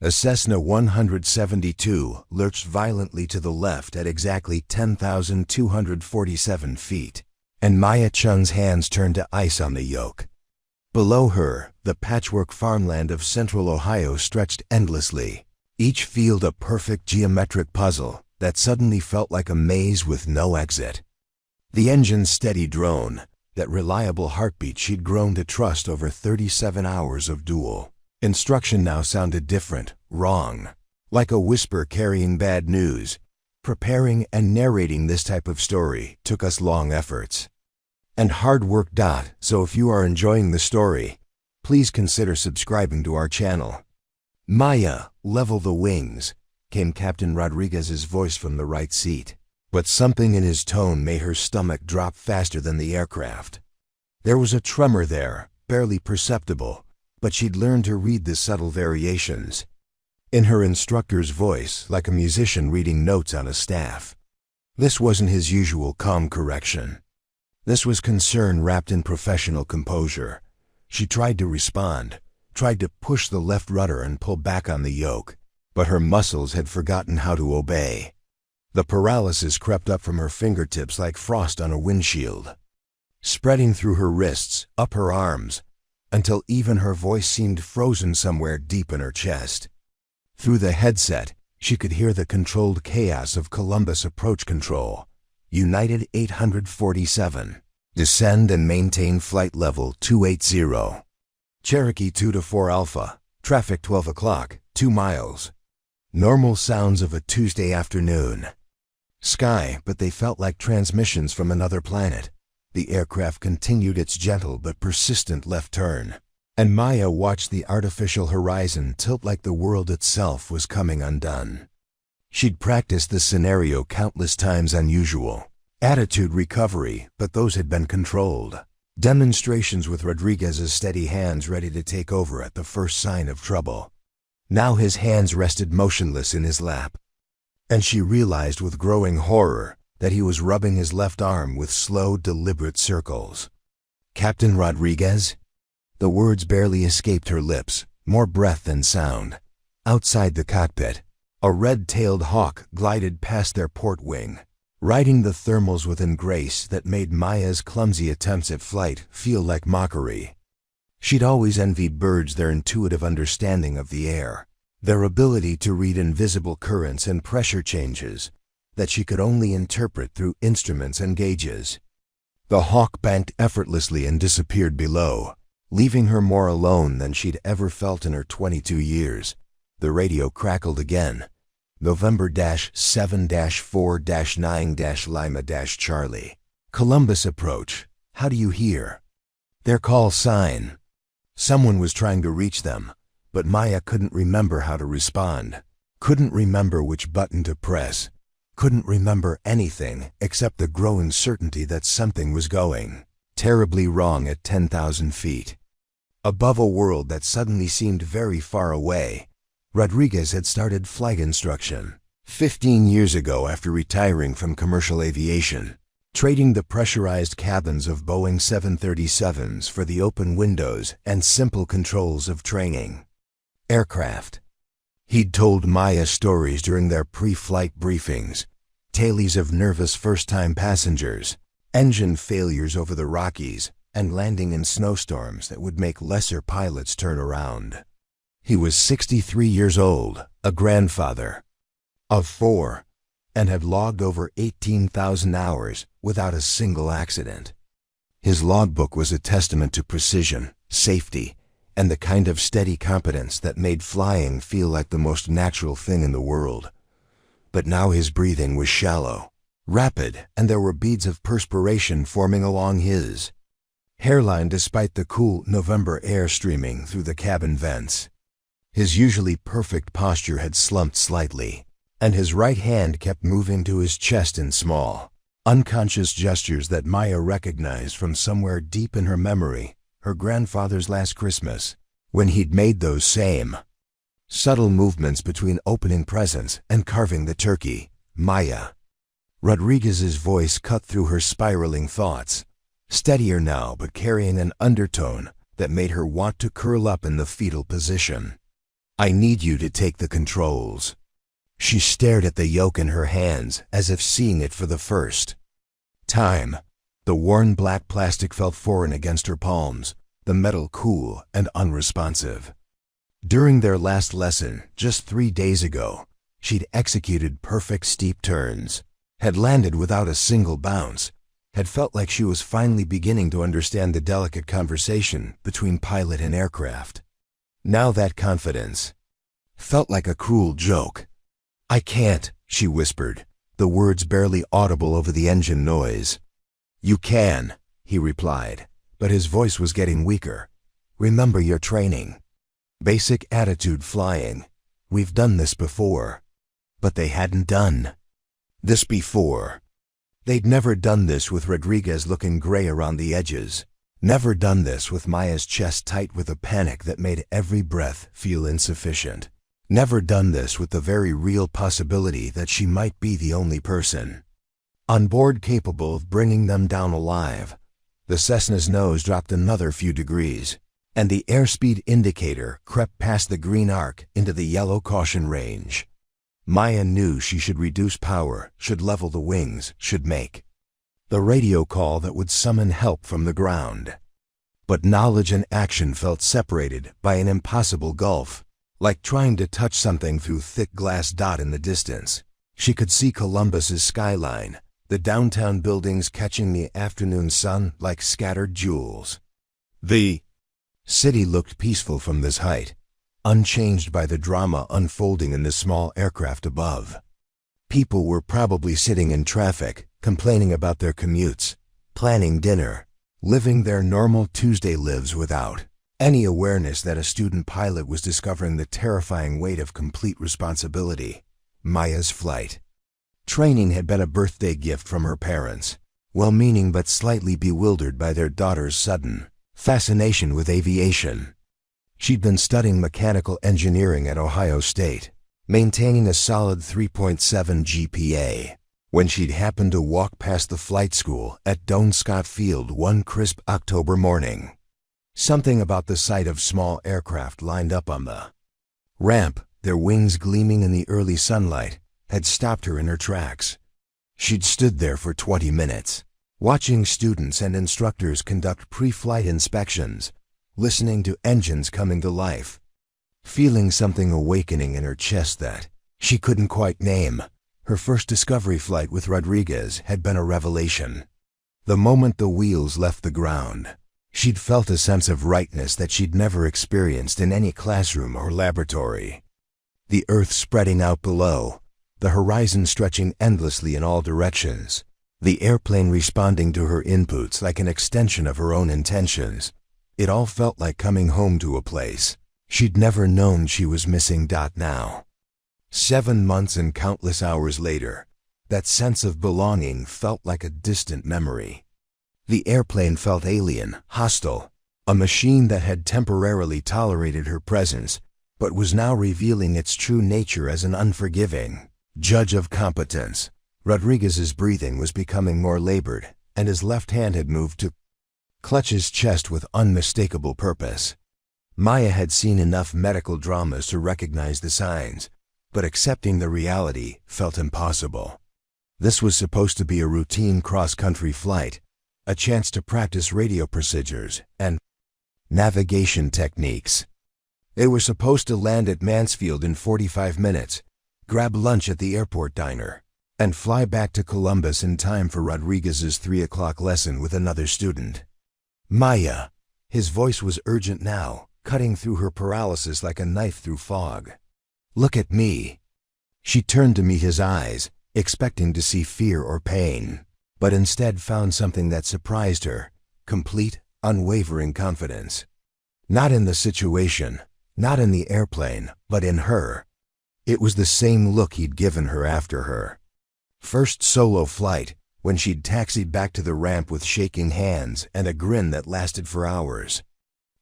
A Cessna 172 lurched violently to the left at exactly 10,247 feet, and Maya Chung's hands turned to ice on the yoke. Below her, the patchwork farmland of central Ohio stretched endlessly, each field a perfect geometric puzzle that suddenly felt like a maze with no exit. The engine's steady drone, that reliable heartbeat she'd grown to trust over 37 hours of dual instruction, now sounded different, wrong, like a whisper carrying bad news. Preparing and narrating this type of story took us long efforts and hard work. So if you are enjoying the story, please consider subscribing to our channel. Maya, level the wings, came Captain Rodriguez's voice from the right seat, but something in his tone made her stomach drop faster than the aircraft. There was a tremor there, barely perceptible, but she'd learned to read the subtle variations in her instructor's voice, like a musician reading notes on a staff. This wasn't his usual calm correction. This was concern wrapped in professional composure. She tried to respond, tried to push the left rudder and pull back on the yoke, but her muscles had forgotten how to obey. The paralysis crept up from her fingertips like frost on a windshield, spreading through her wrists, up her arms, until even her voice seemed frozen somewhere deep in her chest. Through the headset, she could hear the controlled chaos of Columbus approach control. United 847. Descend and maintain flight level 280. Cherokee 2-4 Alpha. Traffic 12 o'clock, 2 miles. Normal sounds of a Tuesday afternoon. Sky, but they felt like transmissions from another planet. The aircraft continued its gentle but persistent left turn, and Maya watched the artificial horizon tilt like the world itself was coming undone. She'd practiced this scenario countless times. Unusual attitude recovery, but those had been controlled. Demonstrations with Rodriguez's steady hands ready to take over at the first sign of trouble. Now his hands rested motionless in his lap, and she realized with growing horror that he was rubbing his left arm with slow, deliberate circles. Captain Rodriguez? The words barely escaped her lips, more breath than sound. Outside the cockpit, a red-tailed hawk glided past their port wing, riding the thermals with a grace that made Maya's clumsy attempts at flight feel like mockery. She'd always envied birds their intuitive understanding of the air, their ability to read invisible currents and pressure changes that she could only interpret through instruments and gauges. The hawk banked effortlessly and disappeared below, leaving her more alone than she'd ever felt in her 22 years. The radio crackled again. November-7-4-9-Lima-Charlie. Columbus approach. How do you hear? Their call sign. Someone was trying to reach them, but Maya couldn't remember how to respond. Couldn't remember which button to press. Couldn't remember anything except the growing certainty that something was going terribly wrong at 10,000 feet. Above a world that suddenly seemed very far away, Rodriguez had started flight instruction 15 years ago after retiring from commercial aviation, trading the pressurized cabins of Boeing 737s for the open windows and simple controls of training aircraft. He'd told Maya stories during their pre-flight briefings, tales of nervous first-time passengers, engine failures over the Rockies, and landing in snowstorms that would make lesser pilots turn around. He was 63 years old, a grandfather of 4, and had logged over 18,000 hours without a single accident. His logbook was a testament to precision, safety, and the kind of steady competence that made flying feel like the most natural thing in the world. But now his breathing was shallow, rapid, and there were beads of perspiration forming along his hairline despite the cool November air streaming through the cabin vents. His usually perfect posture had slumped slightly, and his right hand kept moving to his chest in small, unconscious gestures that Maya recognized from somewhere deep in her memory, her grandfather's last Christmas, when he'd made those same subtle movements between opening presents and carving the turkey. Maya. Rodriguez's voice cut through her spiraling thoughts, steadier now but carrying an undertone that made her want to curl up in the fetal position. I need you to take the controls." She stared at the yoke in her hands as if seeing it for the first time. The worn black plastic felt foreign against her palms, the metal cool and unresponsive. During their last lesson, just 3 days ago, she'd executed perfect steep turns, had landed without a single bounce, had felt like she was finally beginning to understand the delicate conversation between pilot and aircraft. Now that confidence felt like a cruel joke. "I can't," she whispered, the words barely audible over the engine noise. "You can," he replied, but his voice was getting weaker. "Remember your training. Basic attitude flying. We've done this before." But they hadn't done this before. They'd never done this with Rodriguez looking gray around the edges. Never done this with Maya's chest tight with a panic that made every breath feel insufficient. Never done this with the very real possibility that she might be the only person on board capable of bringing them down alive. The Cessna's nose dropped another few degrees, and the airspeed indicator crept past the green arc into the yellow caution range. Maya knew she should reduce power, should level the wings, should make the radio call that would summon help from the ground. But knowledge and action felt separated by an impossible gulf, like trying to touch something through thick glass dot in the distance. She could see Columbus's skyline, the downtown buildings catching the afternoon sun like scattered jewels. The city looked peaceful from this height, unchanged by the drama unfolding in the small aircraft above. People were probably sitting in traffic, complaining about their commutes, planning dinner, living their normal Tuesday lives without any awareness that a student pilot was discovering the terrifying weight of complete responsibility. Maya's flight training had been a birthday gift from her parents, well-meaning but slightly bewildered by their daughter's sudden fascination with aviation. She'd been studying mechanical engineering at Ohio State, maintaining a solid 3.7 GPA, when she'd happened to walk past the flight school at Doane Scott Field one crisp October morning. Something about the sight of small aircraft lined up on the ramp, their wings gleaming in the early sunlight, had stopped her in her tracks. She'd stood there for 20 minutes, watching students and instructors conduct pre-flight inspections, listening to engines coming to life, feeling something awakening in her chest that she couldn't quite name. Her first discovery flight with Rodriguez had been a revelation. The moment the wheels left the ground, she'd felt a sense of rightness that she'd never experienced in any classroom or laboratory. The earth spreading out below, the horizon stretching endlessly in all directions, the airplane responding to her inputs like an extension of her own intentions. It all felt like coming home to a place she'd never known she was missing. Now, 7 months and countless hours later, that sense of belonging felt like a distant memory. The airplane felt alien, hostile, a machine that had temporarily tolerated her presence, but was now revealing its true nature as an unforgiving judge of competence. Rodriguez's breathing was becoming more labored, and his left hand had moved to clutch his chest with unmistakable purpose. Maya had seen enough medical dramas to recognize the signs, but accepting the reality felt impossible. This was supposed to be a routine cross-country flight, a chance to practice radio procedures and navigation techniques. They were supposed to land at Mansfield in 45 minutes, grab lunch at the airport diner, and fly back to Columbus in time for Rodriguez's 3 o'clock lesson with another student. "Maya," his voice was urgent now, cutting through her paralysis like a knife through fog. "Look at me." She turned to meet his eyes, expecting to see fear or pain, but instead found something that surprised her: complete, unwavering confidence. Not in the situation, not in the airplane, but in her. It was the same look he'd given her after her first solo flight, when she'd taxied back to the ramp with shaking hands and a grin that lasted for hours.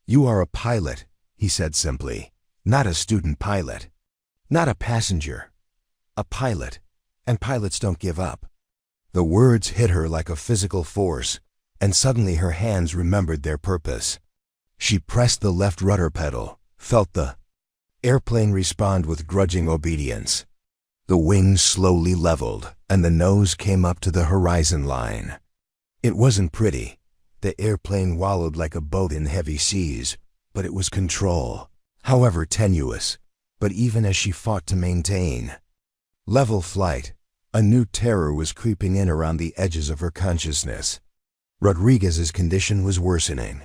"You are a pilot," he said simply, "not a student pilot. Not a passenger. A pilot, and pilots don't give up." The words hit her like a physical force, and suddenly her hands remembered their purpose. She pressed the left rudder pedal, felt the Airplane respond with grudging obedience. The wings slowly leveled, and the nose came up to the horizon line. It wasn't pretty. The airplane wallowed like a boat in heavy seas, but it was control, however tenuous, but even as she fought to maintain level flight, a new terror was creeping in around the edges of her consciousness. Rodriguez's condition was worsening.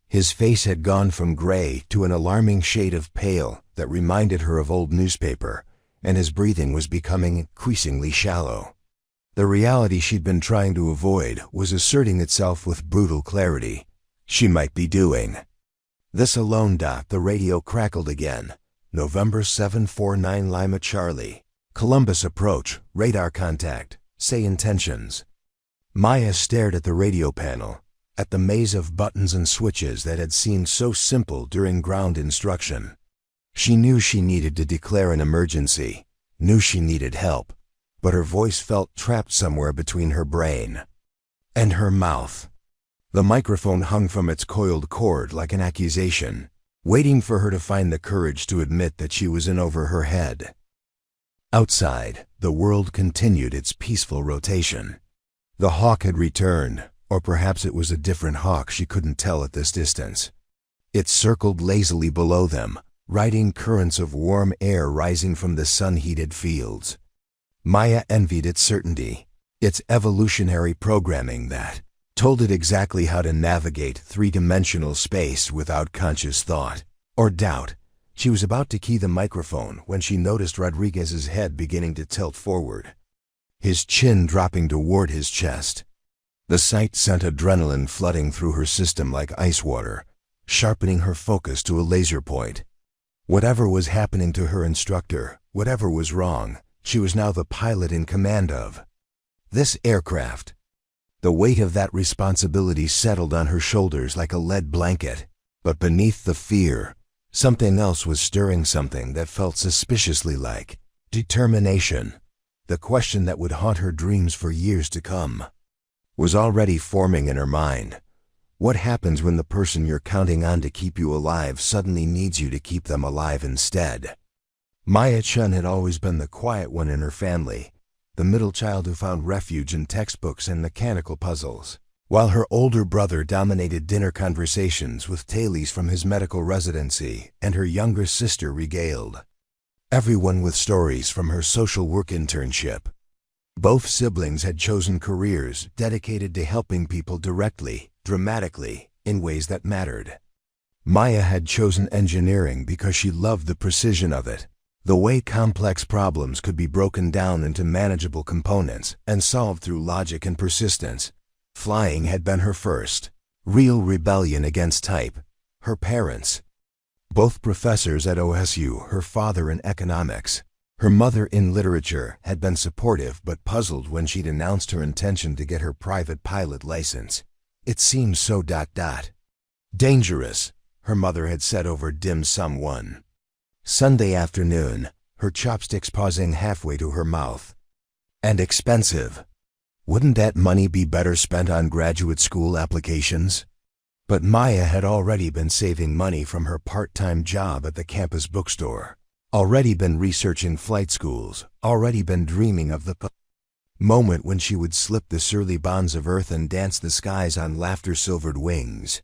His face had gone from gray to an alarming shade of pale that reminded her of old newspaper, and his breathing was becoming increasingly shallow. The reality she'd been trying to avoid was asserting itself with brutal clarity. She might be doing this alone. The radio crackled again. November 749 Lima Charlie. Columbus approach, radar contact, say intentions. Maya stared at the radio panel, at the maze of buttons and switches that had seemed so simple during ground instruction. She knew she needed to declare an emergency, knew she needed help, but her voice felt trapped somewhere between her brain and her mouth. The microphone hung from its coiled cord like an accusation, waiting for her to find the courage to admit that she was in over her head. Outside, the world continued its peaceful rotation. The hawk had returned, or perhaps it was a different hawk, she couldn't tell at this distance. It circled lazily below them, riding currents of warm air rising from the sun-heated fields. Maya envied its certainty, its evolutionary programming that told it exactly how to navigate three-dimensional space without conscious thought or doubt. She was about to key the microphone when she noticed Rodriguez's head beginning to tilt forward, his chin dropping toward his chest. The sight sent adrenaline flooding through her system like ice water, sharpening her focus to a laser point. Whatever was happening to her instructor, whatever was wrong, she was now the pilot in command of this aircraft. The weight of that responsibility settled on her shoulders like a lead blanket, but beneath the fear, something else was stirring, something that felt suspiciously like determination. The question that would haunt her dreams for years to come was already forming in her mind. What happens when the person you're counting on to keep you alive suddenly needs you to keep them alive instead? Maya Chen had always been the quiet one in her family, the middle child who found refuge in textbooks and mechanical puzzles, while her older brother dominated dinner conversations with tales from his medical residency, and her younger sister regaled everyone with stories from her social work internship. Both siblings had chosen careers dedicated to helping people directly, dramatically, in ways that mattered. Maya had chosen engineering because she loved the precision of it, the way complex problems could be broken down into manageable components and solved through logic and persistence. Flying had been her first real rebellion against type. Her parents, both professors at OSU, her father in economics, her mother in literature, had been supportive but puzzled when she'd announced her intention to get her private pilot license. It seemed so dangerous, her mother had said over dim sum one Sunday afternoon, her chopsticks pausing halfway to her mouth. And expensive. Wouldn't that money be better spent on graduate school applications? But Maya had already been saving money from her part-time job at the campus bookstore, already been researching flight schools, already been dreaming of the moment when she would slip the surly bonds of earth and dance the skies on laughter-silvered wings.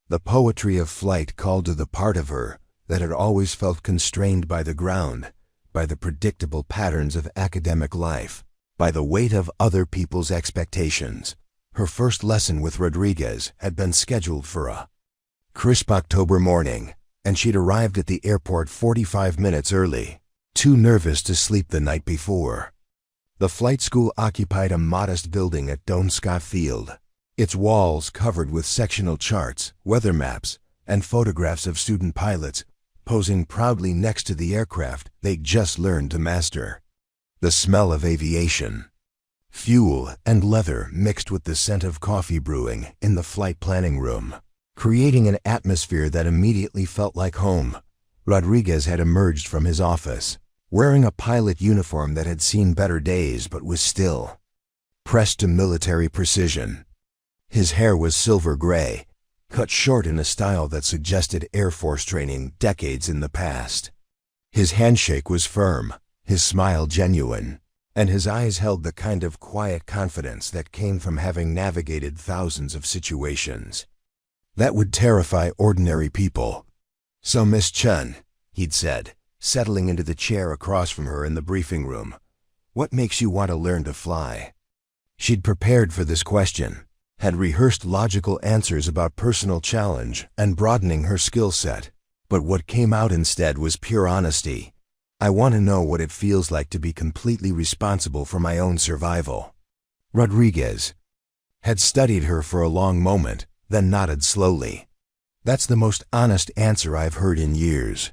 The poetry of flight called to the part of her that had always felt constrained by the ground, by the predictable patterns of academic life, by the weight of other people's expectations. Her first lesson with Rodriguez had been scheduled for a crisp October morning, and she'd arrived at the airport 45 minutes early, too nervous to sleep the night before. The flight school occupied a modest building at Donska Field, its walls covered with sectional charts, weather maps, and photographs of student pilots posing proudly next to the aircraft they'd just learned to master. The smell of aviation, fuel, and leather mixed with the scent of coffee brewing in the flight planning room, creating an atmosphere that immediately felt like home. Rodriguez had emerged from his office, wearing a pilot uniform that had seen better days but was still pressed to military precision. His hair was silver gray, cut short in a style that suggested Air Force training decades in the past. His handshake was firm, his smile genuine, and his eyes held the kind of quiet confidence that came from having navigated thousands of situations that would terrify ordinary people. "So, Miss Chen," he'd said, settling into the chair across from her in the briefing room, "what makes you want to learn to fly?" She'd prepared for this question, had rehearsed logical answers about personal challenge and broadening her skill set, but what came out instead was pure honesty. "I want to know what it feels like to be completely responsible for my own survival." Rodriguez had studied her for a long moment, then nodded slowly. "That's the most honest answer I've heard in years.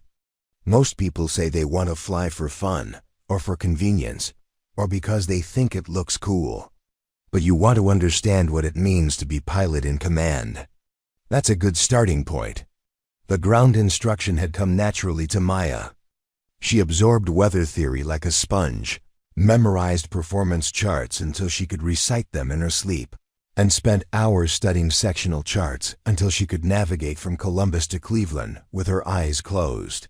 Most people say they want to fly for fun, or for convenience, or because they think it looks cool. But you want to understand what it means to be pilot in command. That's a good starting point." The ground instruction had come naturally to Maya. She absorbed weather theory like a sponge, memorized performance charts until she could recite them in her sleep, and spent hours studying sectional charts until she could navigate from Columbus to Cleveland with her eyes closed.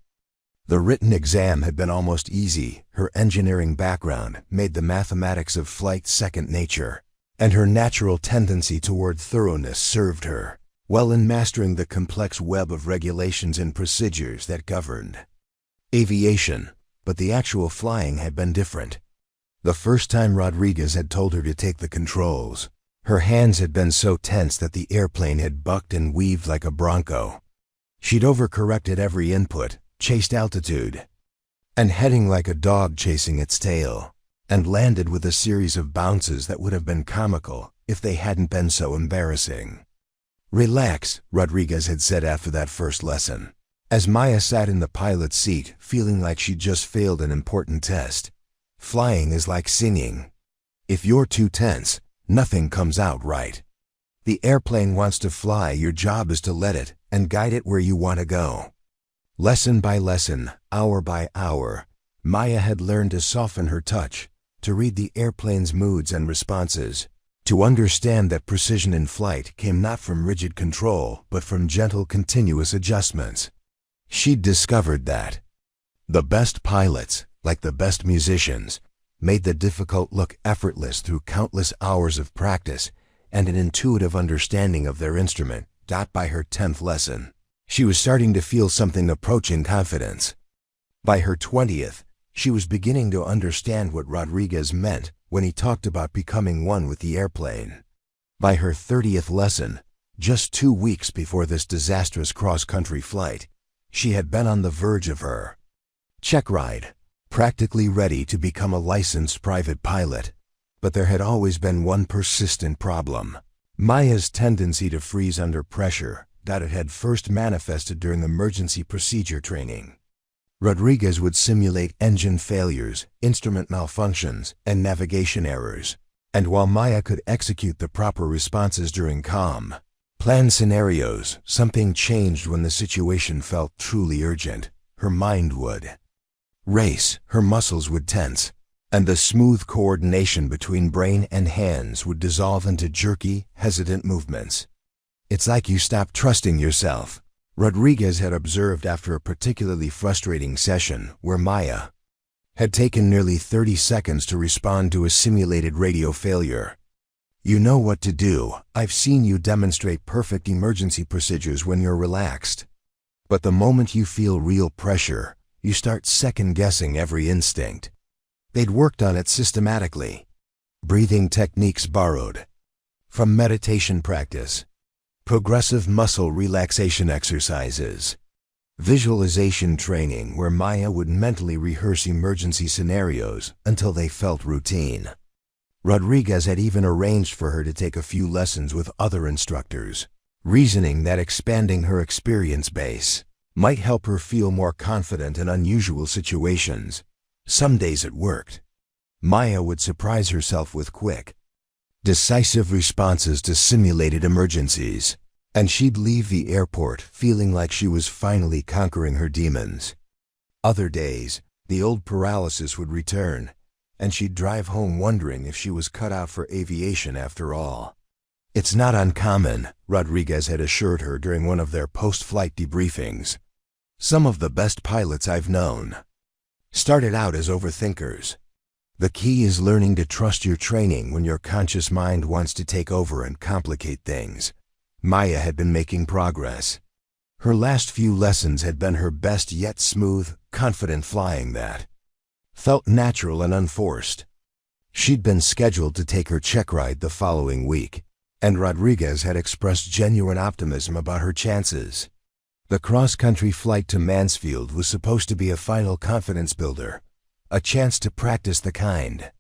The written exam had been almost easy. Her engineering background made the mathematics of flight second nature, and her natural tendency toward thoroughness served her well in mastering the complex web of regulations and procedures that governed aviation. But the actual flying had been different. The first time Rodriguez had told her to take the controls, her hands had been so tense that the airplane had bucked and weaved like a bronco. She'd overcorrected every input, chased altitude, and heading like a dog chasing its tail, and landed with a series of bounces that would have been comical if they hadn't been so embarrassing. "Relax," Rodriguez had said after that first lesson, as Maya sat in the pilot's seat feeling like she'd just failed an important test. "Flying is like singing. If you're too tense, nothing comes out right. The airplane wants to fly, your job is to let it and guide it where you want to go." Lesson by lesson, hour by hour, Maya had learned to soften her touch, to read the airplane's moods and responses, to understand that precision in flight came not from rigid control but from gentle, continuous adjustments. She'd discovered that the best pilots, like the best musicians, made the difficult look effortless through countless hours of practice and an intuitive understanding of their instrument. By her 10th lesson, she was starting to feel something approaching confidence. By her 20th, she was beginning to understand what Rodriguez meant when he talked about becoming one with the airplane. By her 30th lesson, just 2 weeks before this disastrous cross-country flight, she had been on the verge of her check ride, practically ready to become a licensed private pilot. But there had always been one persistent problem: Maya's tendency to freeze under pressure. That it had first manifested during emergency procedure training. Rodriguez would simulate engine failures, instrument malfunctions, and navigation errors. And while Maya could execute the proper responses during calm, planned scenarios, something changed when the situation felt truly urgent. Her mind would race, her muscles would tense, and the smooth coordination between brain and hands would dissolve into jerky, hesitant movements. "It's like you stopped trusting yourself," Rodriguez had observed after a particularly frustrating session where Maya had taken nearly 30 seconds to respond to a simulated radio failure. "You know what to do. I've seen you demonstrate perfect emergency procedures when you're relaxed. But the moment you feel real pressure, you start second-guessing every instinct." They'd worked on it systematically. Breathing techniques borrowed from meditation practice, progressive muscle relaxation exercises, visualization training where Maya would mentally rehearse emergency scenarios until they felt routine. Rodriguez had even arranged for her to take a few lessons with other instructors, reasoning that expanding her experience base might help her feel more confident in unusual situations. Some days it worked. Maya would surprise herself with quick, decisive responses to simulated emergencies, and she'd leave the airport feeling like she was finally conquering her demons. Other days, the old paralysis would return, and she'd drive home wondering if she was cut out for aviation after all. "It's not uncommon," Rodriguez had assured her during one of their post-flight debriefings. "Some of the best pilots I've known started out as overthinkers. The key is learning to trust your training when your conscious mind wants to take over and complicate things. Maya had been making progress. Her last few lessons had been her best, yet smooth, confident flying that felt natural and unforced. She'd been scheduled to take her check ride the following week, and Rodriguez had expressed genuine optimism about her chances. The cross-country flight to Mansfield was supposed to be a final confidence builder, a chance to practice the kind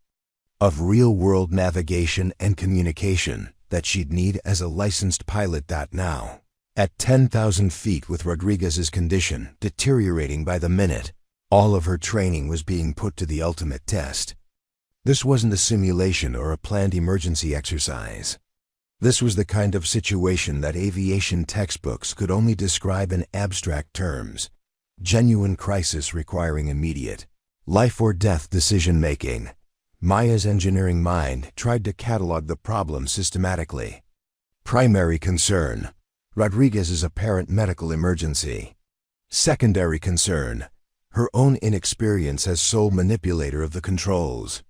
of real-world navigation and communication that she'd need as a licensed pilot. Now, at 10,000 feet, with Rodriguez's condition deteriorating by the minute, all of her training was being put to the ultimate test. This wasn't a simulation or a planned emergency exercise. This was the kind of situation that aviation textbooks could only describe in abstract terms. Genuine crisis requiring immediate, life-or-death decision-making. Maya's engineering mind tried to catalog the problem systematically. Primary concern: Rodriguez's apparent medical emergency. Secondary concern: her own inexperience as sole manipulator of the controls.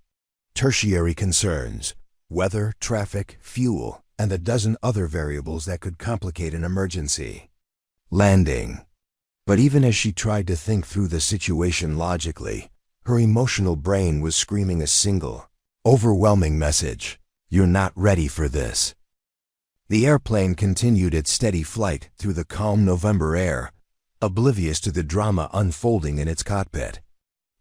Tertiary concerns: weather, traffic, fuel, and a dozen other variables that could complicate an emergency landing. But even as she tried to think through the situation logically, her emotional brain was screaming a single, overwhelming message: you're not ready for this. The airplane continued its steady flight through the calm November air, oblivious to the drama unfolding in its cockpit.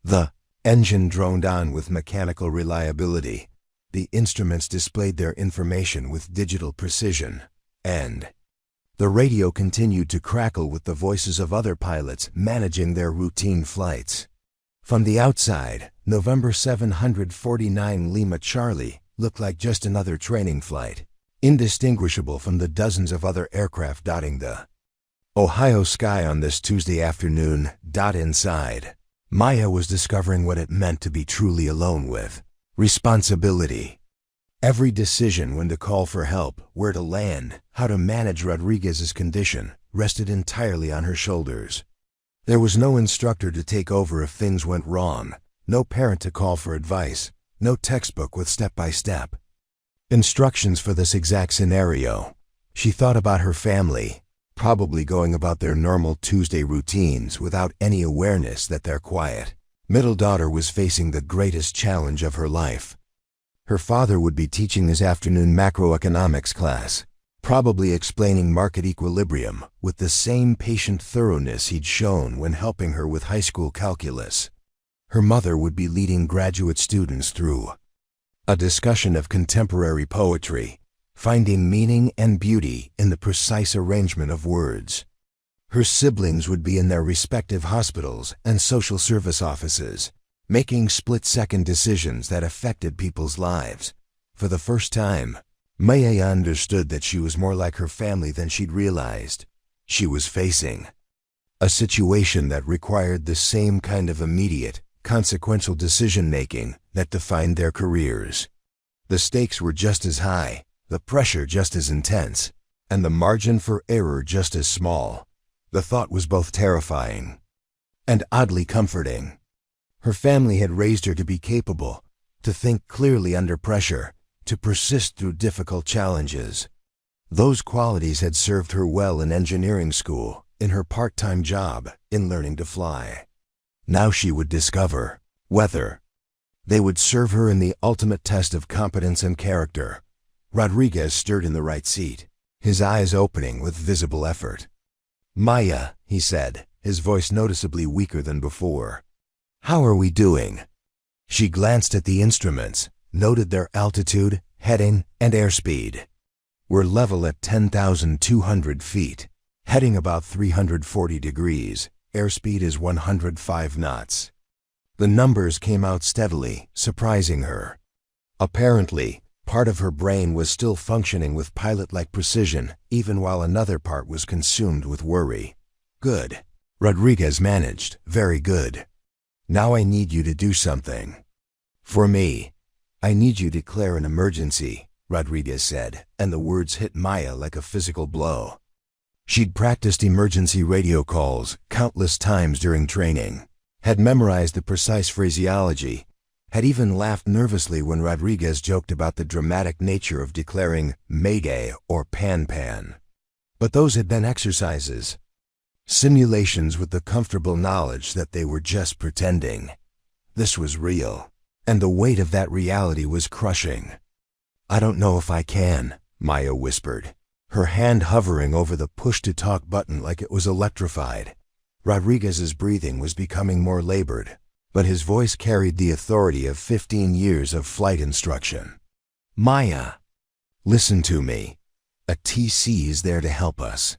The engine droned on with mechanical reliability. The instruments displayed their information with digital precision, and the radio continued to crackle with the voices of other pilots managing their routine flights. From the outside, November 749 Lima Charlie looked like just another training flight, indistinguishable from the dozens of other aircraft dotting the Ohio sky on this Tuesday afternoon. Inside, Maya was discovering what it meant to be truly alone with responsibility. Every decision when to call for help, where to land, how to manage Rodriguez's condition, rested entirely on her shoulders. There was no instructor to take over if things went wrong, no parent to call for advice, no textbook with step-by-step instructions for this exact scenario. She thought about her family, probably going about their normal Tuesday routines without any awareness that their quiet middle daughter was facing the greatest challenge of her life. Her father would be teaching this afternoon macroeconomics class, probably explaining market equilibrium with the same patient thoroughness he'd shown when helping her with high school calculus. Her mother would be leading graduate students through a discussion of contemporary poetry, finding meaning and beauty in the precise arrangement of words. Her siblings would be in their respective hospitals and social service offices, making split-second decisions that affected people's lives. For the first time, Maya understood that she was more like her family than she'd realized. She was facing a situation that required the same kind of immediate, consequential decision-making that defined their careers. The stakes were just as high, the pressure just as intense, and the margin for error just as small. The thought was both terrifying and oddly comforting. Her family had raised her to be capable, to think clearly under pressure, to persist through difficult challenges. Those qualities had served her well in engineering school, in her part-time job, in learning to fly. Now she would discover whether they would serve her in the ultimate test of competence and character. Rodriguez stirred in the right seat, his eyes opening with visible effort. "Maya," he said, his voice noticeably weaker than before. "How are we doing?" She glanced at the instruments, noted their altitude, heading, and airspeed. "We're level at 10,200 feet, heading about 340 degrees. Airspeed is 105 knots. The numbers came out steadily, surprising her. Apparently, part of her brain was still functioning with pilot-like precision, even while another part was consumed with worry. "Good," Rodriguez managed. "Very good. Now I need you to do something for me." "I need you to declare an emergency," Rodriguez said, and the words hit Maya like a physical blow. She'd practiced emergency radio calls countless times during training. had memorized the precise phraseology, had even laughed nervously when Rodriguez joked about the dramatic nature of declaring Mayday or Pan-Pan. But those had been exercises, simulations with the comfortable knowledge that they were just pretending. This was real, and the weight of that reality was crushing. "I don't know if I can," Maya whispered, her hand hovering over the push-to-talk button like it was electrified. Rodriguez's breathing was becoming more labored, but his voice carried the authority of 15 years of flight instruction. "Maya, listen to me. A TC is there to help us.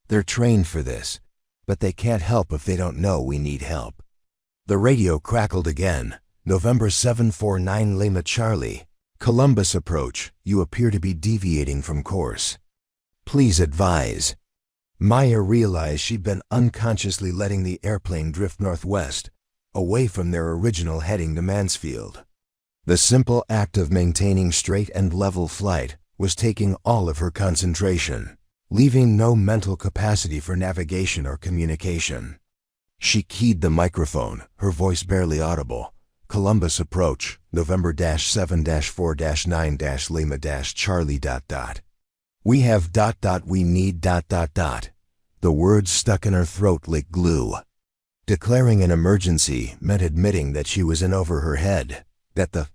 They're trained for this, but they can't help if they don't know we need help." The radio crackled again. "November 749 Lima Charlie. Columbus approach. You appear to be deviating from course. Please advise." Maya realized she'd been unconsciously letting the airplane drift northwest, away from their original heading to Mansfield. The simple act of maintaining straight and level flight was taking all of her concentration, leaving no mental capacity for navigation or communication. She keyed the microphone, her voice barely audible. "Columbus approach, November 7-4-9 Lima Charlie ... We have ... we need ... The words stuck in her throat like glue. Declaring an emergency meant admitting that she was in over her head, that the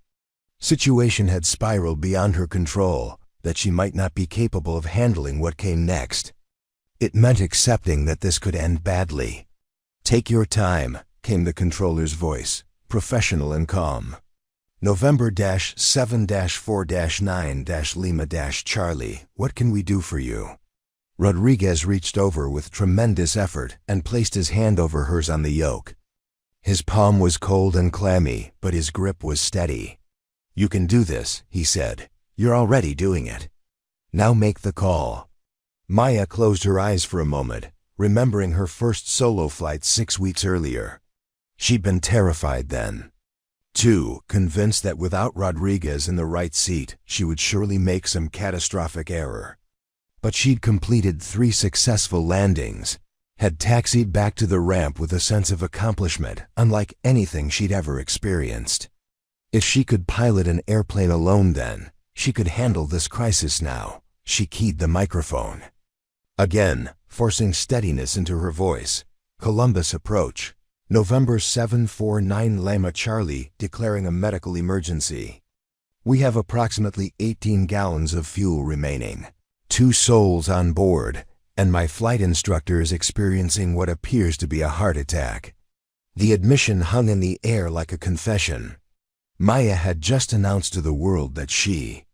situation had spiraled beyond her control, that she might not be capable of handling what came next. It meant accepting that this could end badly. "Take your time," came the controller's voice, professional and calm. "November 7-4-9 Lima Charlie, what can we do for you?" Rodriguez reached over with tremendous effort and placed his hand over hers on the yoke. His palm was cold and clammy, but his grip was steady. "You can do this," he said. "You're already doing it. Now make the call." Maya closed her eyes for a moment, remembering her first solo flight 6 weeks earlier. She'd been terrified then. Too convinced that without Rodriguez in the right seat, she would surely make some catastrophic error. But she'd completed 3 successful landings, had taxied back to the ramp with a sense of accomplishment unlike anything she'd ever experienced. If she could pilot an airplane alone then, she could handle this crisis now. She keyed the microphone. Again, forcing steadiness into her voice. "Columbus approach. November 749 Lima Charlie, declaring a medical emergency. We have approximately 18 gallons of fuel remaining, 2 souls on board, and my flight instructor is experiencing what appears to be a heart attack." The admission hung in the air like a confession. Maya had just announced to the world that she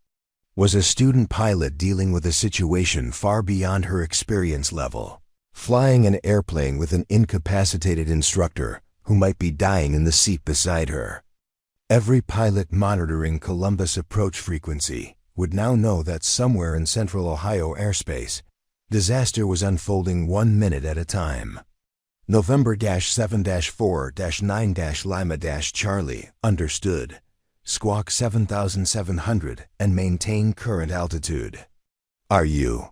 was a student pilot dealing with a situation far beyond her experience level, flying an airplane with an incapacitated instructor who might be dying in the seat beside her. Every pilot monitoring Columbus approach frequency would now know that somewhere in central Ohio airspace, disaster was unfolding 1 minute at a time. November 7-4-9 Lima Charlie, understood. Squawk 7,700 and maintain current altitude. Are you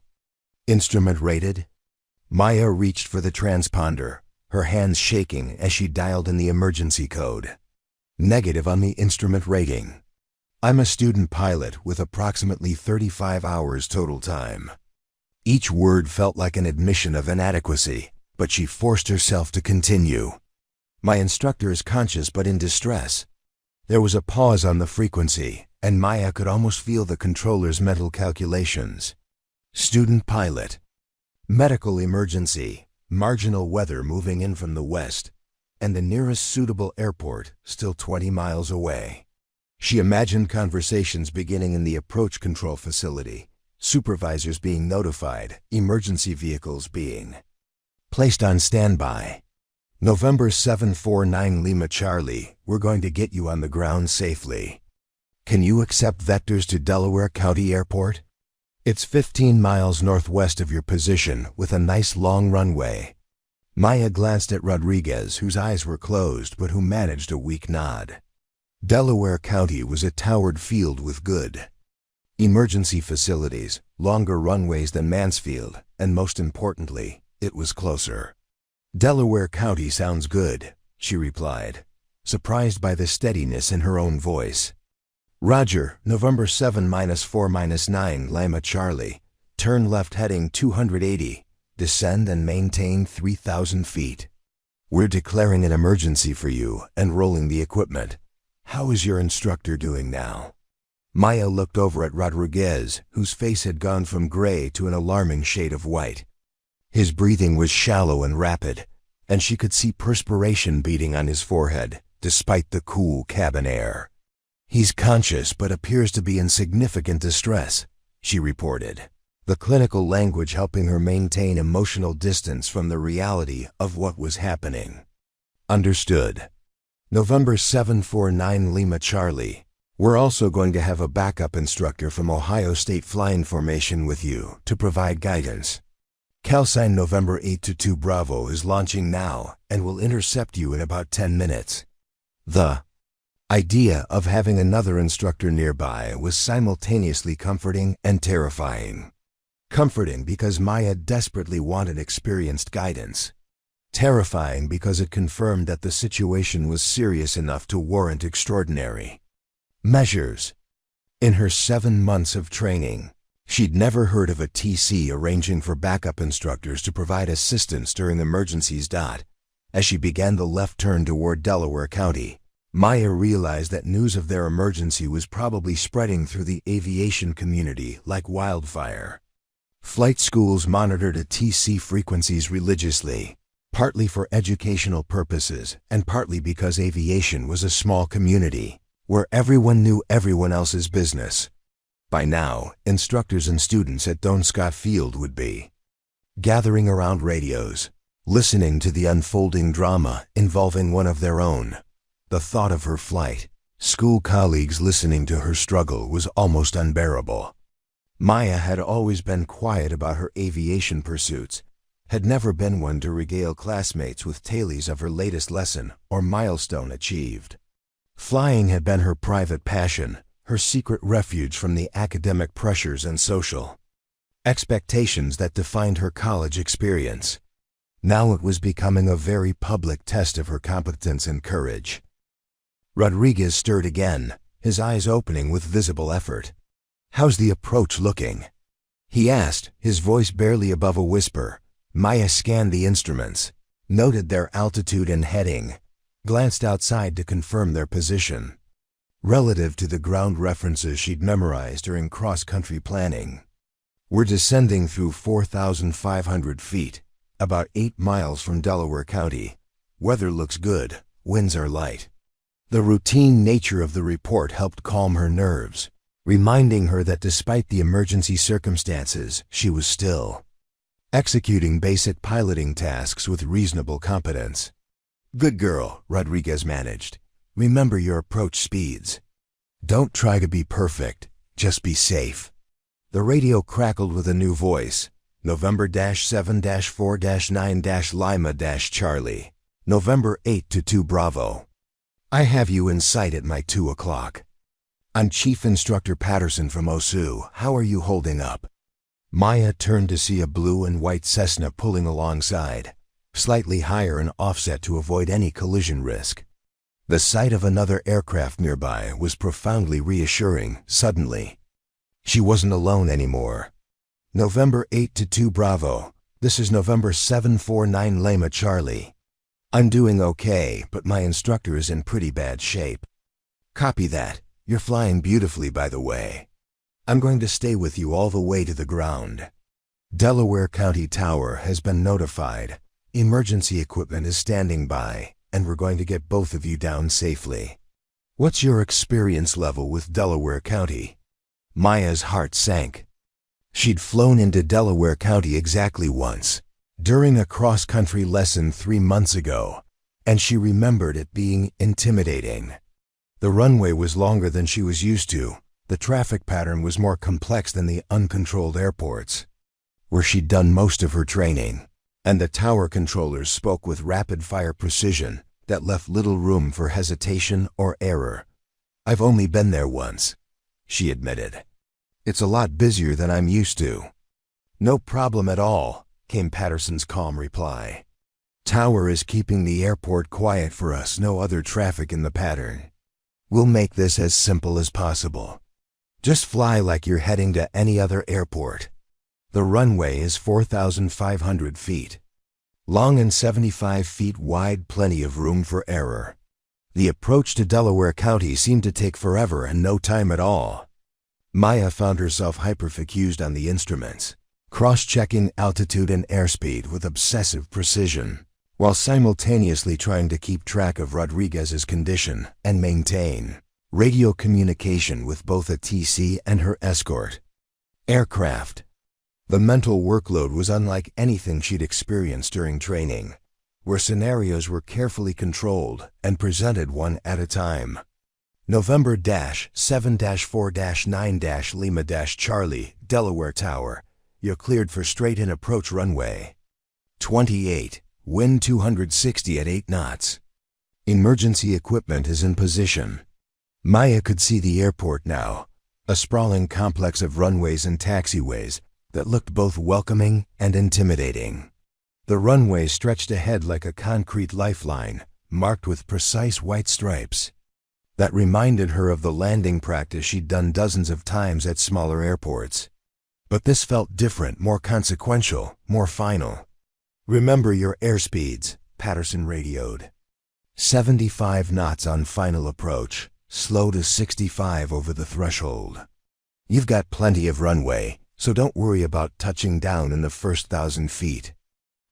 instrument rated? Maya reached for the transponder, her hands shaking as she dialed in the emergency code. Negative on the instrument rating. I'm a student pilot with approximately 35 hours total time. Each word felt like an admission of inadequacy, but she forced herself to continue. My instructor is conscious but in distress. There was a pause on the frequency, and Maya could almost feel the controller's mental calculations. Student pilot. Medical emergency. Marginal weather moving in from the west, and the nearest suitable airport still 20 miles away. She imagined conversations beginning in the approach control facility, supervisors being notified, emergency vehicles being placed on standby. November 749 Lima Charlie, we're going to get you on the ground safely. Can you accept vectors to Delaware County Airport? It's 15 miles northwest of your position with a nice long runway. Maya glanced at Rodriguez, whose eyes were closed but who managed a weak nod. Delaware County was a towered field with good emergency facilities, longer runways than Mansfield, and most importantly, it was closer. Delaware County sounds good, she replied, surprised by the steadiness in her own voice. Roger, November 7-4-9 Lima Charlie. Turn left heading 280. Descend and maintain 3,000 feet. We're declaring an emergency for you and rolling the equipment. How is your instructor doing now? Maya looked over at Rodriguez, whose face had gone from gray to an alarming shade of white. His breathing was shallow and rapid, and she could see perspiration beading on his forehead, despite the cool cabin air. He's conscious but appears to be in significant distress, she reported, the clinical language helping her maintain emotional distance from the reality of what was happening. Understood. November 7-9 Lima Charlie. We're also going to have a backup instructor from Ohio State Flying Formation with you to provide guidance. Calsign November 8-2 Bravo is launching now and will intercept you in about 10 minutes. The idea of having another instructor nearby was simultaneously comforting and terrifying. Comforting because Maya desperately wanted experienced guidance. Terrifying because it confirmed that the situation was serious enough to warrant extraordinary measures. In her 7 months of training, she'd never heard of a TC arranging for backup instructors to provide assistance during emergencies. As she began the left turn toward Delaware County, Maya realized that news of their emergency was probably spreading through the aviation community like wildfire. Flight schools monitored TC frequencies religiously, partly for educational purposes and partly because aviation was a small community where everyone knew everyone else's business. By now, instructors and students at Don Scott Field would be gathering around radios, listening to the unfolding drama involving one of their own. The thought of her flight, school colleagues listening to her struggle, was almost unbearable. Maya had always been quiet about her aviation pursuits, had never been one to regale classmates with tales of her latest lesson or milestone achieved. Flying had been her private passion, her secret refuge from the academic pressures and social expectations that defined her college experience. Now it was becoming a very public test of her competence and courage. Rodriguez stirred again, his eyes opening with visible effort. "How's the approach looking?" he asked, his voice barely above a whisper. Maya scanned the instruments, noted their altitude and heading, glanced outside to confirm their position. Relative to the ground references she'd memorized during cross-country planning. "We're descending through 4,500 feet, about 8 miles from Delaware County. Weather looks good, winds are light." The routine nature of the report helped calm her nerves, reminding her that despite the emergency circumstances, she was still executing basic piloting tasks with reasonable competence. "Good girl," Rodriguez managed. "Remember your approach speeds. Don't try to be perfect, just be safe." The radio crackled with a new voice. November 7-4-9 Lima Charlie. November 8-2 Bravo. I have you in sight at my 2 o'clock. I'm Chief Instructor Patterson from OSU. How are you holding up? Maya turned to see a blue and white Cessna pulling alongside, slightly higher and offset to avoid any collision risk. The sight of another aircraft nearby was profoundly reassuring. Suddenly, she wasn't alone anymore. November 8-2 Bravo. This is November 7-4-9 Lima Charlie. I'm doing okay, but my instructor is in pretty bad shape. Copy that. You're flying beautifully, by the way. I'm going to stay with you all the way to the ground. Delaware County Tower has been notified. Emergency equipment is standing by, and we're going to get both of you down safely. What's your experience level with Delaware County? Maya's heart sank. She'd flown into Delaware County exactly once, during a cross-country lesson 3 months ago, and she remembered it being intimidating. The runway was longer than she was used to. The traffic pattern was more complex than the uncontrolled airports, where she'd done most of her training, and the tower controllers spoke with rapid-fire precision that left little room for hesitation or error. I've only been there once, she admitted. It's a lot busier than I'm used to. No problem at all, came Patterson's calm reply. Tower is keeping the airport quiet for us, no other traffic in the pattern. We'll make this as simple as possible. Just fly like you're heading to any other airport. The runway is 4,500 feet long and 75 feet wide, plenty of room for error. The approach to Delaware County seemed to take forever and no time at all. Maya found herself hyper-focused on the instruments, cross-checking altitude and airspeed with obsessive precision, while simultaneously trying to keep track of Rodriguez's condition and maintain radio communication with both a TC and her escort aircraft. The mental workload was unlike anything she'd experienced during training, where scenarios were carefully controlled and presented one at a time. November 7-4-9 Lima Charlie, Delaware Tower. You're cleared for straight-in approach runway 28, wind 260 at 8 knots. Emergency equipment is in position. Maya could see the airport now, a sprawling complex of runways and taxiways that looked both welcoming and intimidating. The runway stretched ahead like a concrete lifeline, marked with precise white stripes that reminded her of the landing practice she'd done dozens of times at smaller airports. But this felt different, more consequential, more final. Remember your airspeeds, Patterson radioed. 75 knots on final approach, slow to 65 over the threshold. You've got plenty of runway, so don't worry about touching down in the first 1,000 feet.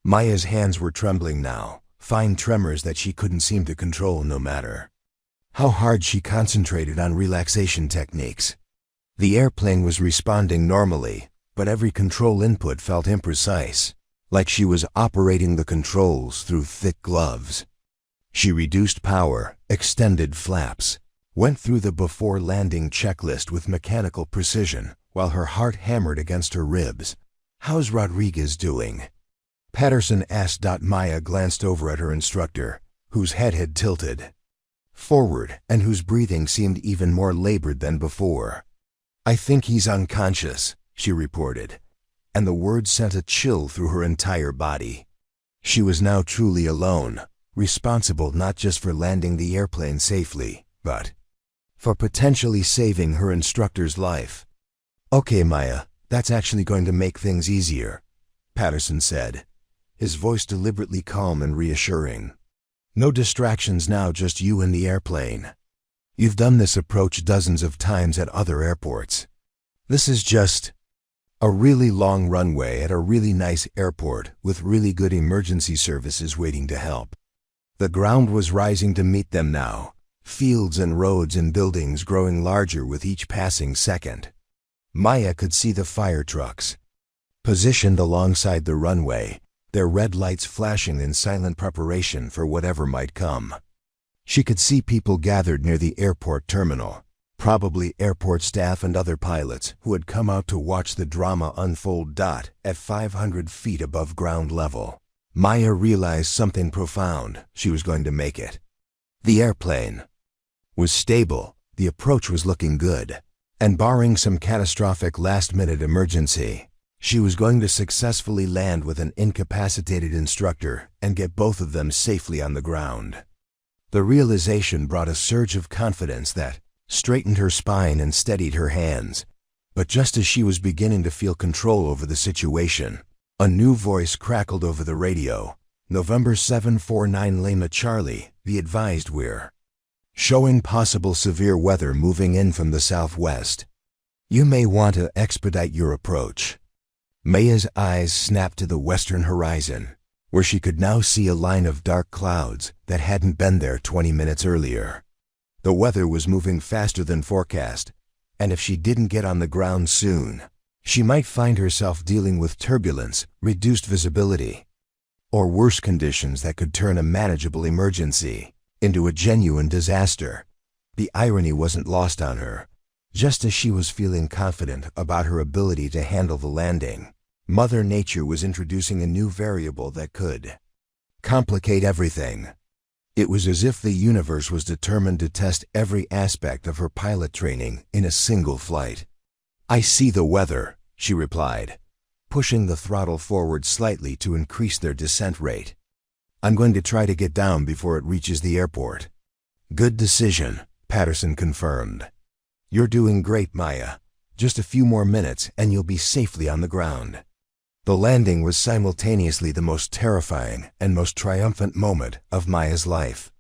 Maya's hands were trembling now, fine tremors that she couldn't seem to control no matter how hard she concentrated on relaxation techniques. The airplane was responding normally, but every control input felt imprecise, like she was operating the controls through thick gloves. She reduced power, extended flaps, went through the before-landing checklist with mechanical precision, while her heart hammered against her ribs. "How's Rodriguez doing?" Patterson asked. Maya glanced over at her instructor, whose head had tilted forward and whose breathing seemed even more labored than before. "I think he's unconscious," she reported, and the words sent a chill through her entire body. She was now truly alone, responsible not just for landing the airplane safely, but for potentially saving her instructor's life. "Okay, Maya, that's actually going to make things easier," Patterson said, his voice deliberately calm and reassuring. "No distractions now, just you and the airplane. You've done this approach dozens of times at other airports. This is just a really long runway at a really nice airport with really good emergency services waiting to help." The ground was rising to meet them now, fields and roads and buildings growing larger with each passing second. Maya could see the fire trucks, positioned alongside the runway, their red lights flashing in silent preparation for whatever might come. She could see people gathered near the airport terminal, probably airport staff and other pilots who had come out to watch the drama unfold. At 500 feet above ground level, Maya realized something profound. She was going to make it. The airplane was stable, the approach was looking good, and barring some catastrophic last-minute emergency, she was going to successfully land with an incapacitated instructor and get both of them safely on the ground. The realization brought a surge of confidence that straightened her spine and steadied her hands. But just as she was beginning to feel control over the situation, a new voice crackled over the radio. "November 749 Lima Charlie, the advised we're showing possible severe weather moving in from the southwest. You may want to expedite your approach." Maya's eyes snapped to the western horizon, where she could now see a line of dark clouds that hadn't been there 20 minutes earlier. The weather was moving faster than forecast, and if she didn't get on the ground soon, she might find herself dealing with turbulence, reduced visibility, or worse conditions that could turn a manageable emergency into a genuine disaster. The irony wasn't lost on her. Just as she was feeling confident about her ability to handle the landing, Mother Nature was introducing a new variable that could complicate everything. It was as if the universe was determined to test every aspect of her pilot training in a single flight. "I see the weather," she replied, pushing the throttle forward slightly to increase their descent rate. I'm going to try to get down before it reaches the airport." "Good decision," Patterson confirmed. "You're doing great, Maya. Just a few more minutes and you'll be safely on the ground." The landing was simultaneously the most terrifying and most triumphant moment of Maya's life.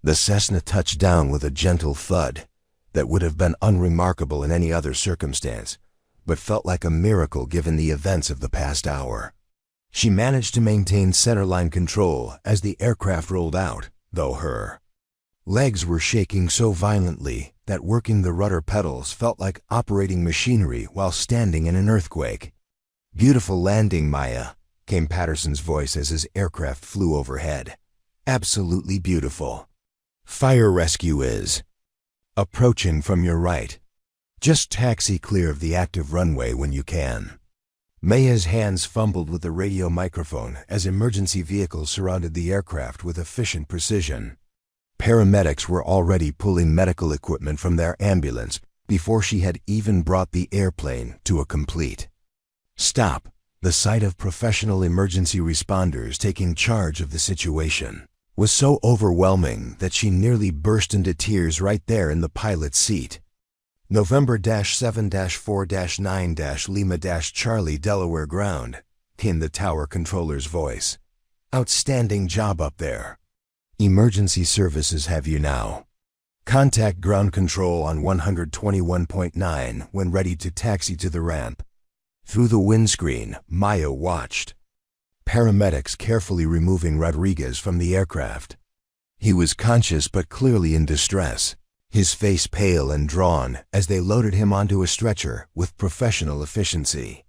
The Cessna touched down with a gentle thud that would have been unremarkable in any other circumstance, but felt like a miracle given the events of the past hour. She managed to maintain centerline control as the aircraft rolled out, though her legs were shaking so violently that working the rudder pedals felt like operating machinery while standing in an earthquake. "Beautiful landing, Maya," came Patterson's voice as his aircraft flew overhead. "Absolutely beautiful. Fire rescue is approaching from your right. Just taxi clear of the active runway when you can." Maya's hands fumbled with the radio microphone as emergency vehicles surrounded the aircraft with efficient precision. Paramedics were already pulling medical equipment from their ambulance before she had even brought the airplane to a complete stop. The sight of professional emergency responders taking charge of the situation was so overwhelming that she nearly burst into tears right there in the pilot's seat. "November-7-4-9-Lima-Charlie, Delaware ground," came the tower controller's voice. "Outstanding job up there. Emergency services have you now. Contact ground control on 121.9 when ready to taxi to the ramp." Through the windscreen, Maya watched paramedics carefully removing Rodriguez from the aircraft. He was conscious but clearly in distress, his face pale and drawn as they loaded him onto a stretcher with professional efficiency.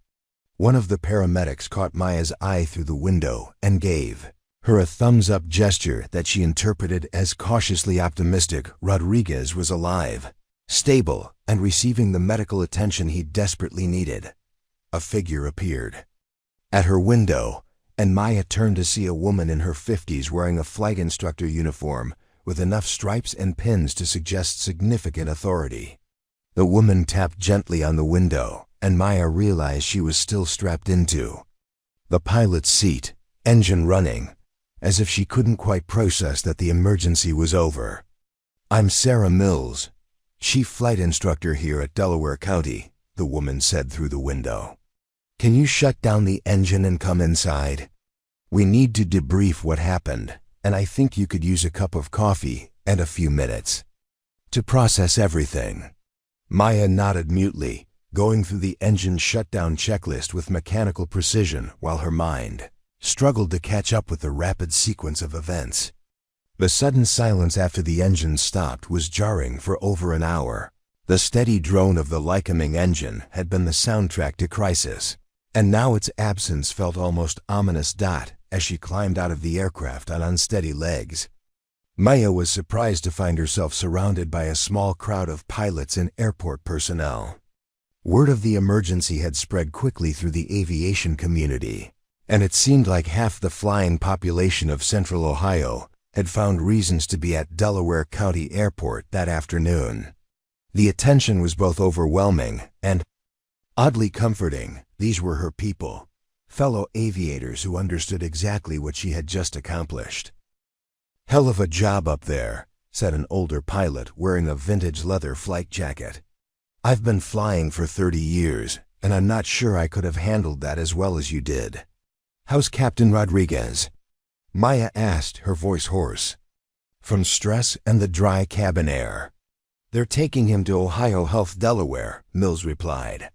One of the paramedics caught Maya's eye through the window and gave her a thumbs-up gesture that she interpreted as cautiously optimistic Rodriguez was alive, stable, and receiving the medical attention he desperately needed. A figure appeared at her window, and Maya turned to see a woman in her 50s wearing a flight instructor uniform with enough stripes and pins to suggest significant authority. The woman tapped gently on the window, and Maya realized she was still strapped into the pilot's seat, engine running, as if she couldn't quite process that the emergency was over. "I'm Sarah Mills, chief flight instructor here at Delaware County," the woman said through the window. "Can you shut down the engine and come inside? We need to debrief what happened, and I think you could use a cup of coffee and a few minutes to process everything." Maya nodded mutely, going through the engine shutdown checklist with mechanical precision while her mind struggled to catch up with the rapid sequence of events. The sudden silence after the engine stopped was jarring for over an hour. The steady drone of the Lycoming engine had been the soundtrack to Crisis, and now its absence felt almost ominous. As she climbed out of the aircraft on unsteady legs, Maya was surprised to find herself surrounded by a small crowd of pilots and airport personnel. Word of the emergency had spread quickly through the aviation community, and it seemed like half the flying population of Central Ohio had found reasons to be at Delaware County Airport that afternoon. The attention was both overwhelming and oddly comforting. These were her people, fellow aviators who understood exactly what she had just accomplished. "Hell of a job up there," said an older pilot wearing a vintage leather flight jacket. "I've been flying for 30 years, and I'm not sure I could have handled that as well as you did. How's Captain Rodriguez?" Maya asked, her voice hoarse from stress and the dry cabin air. "They're taking him to Ohio Health, Delaware," Mills replied.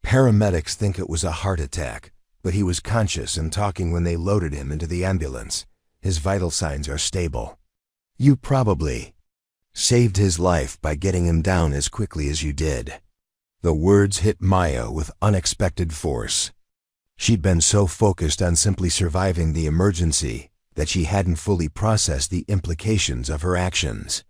"Paramedics think it was a heart attack, but he was conscious and talking when they loaded him into the ambulance. His vital signs are stable. You probably saved his life by getting him down as quickly as you did." The words hit Maya with unexpected force. She'd been so focused on simply surviving the emergency that she hadn't fully processed the implications of her actions.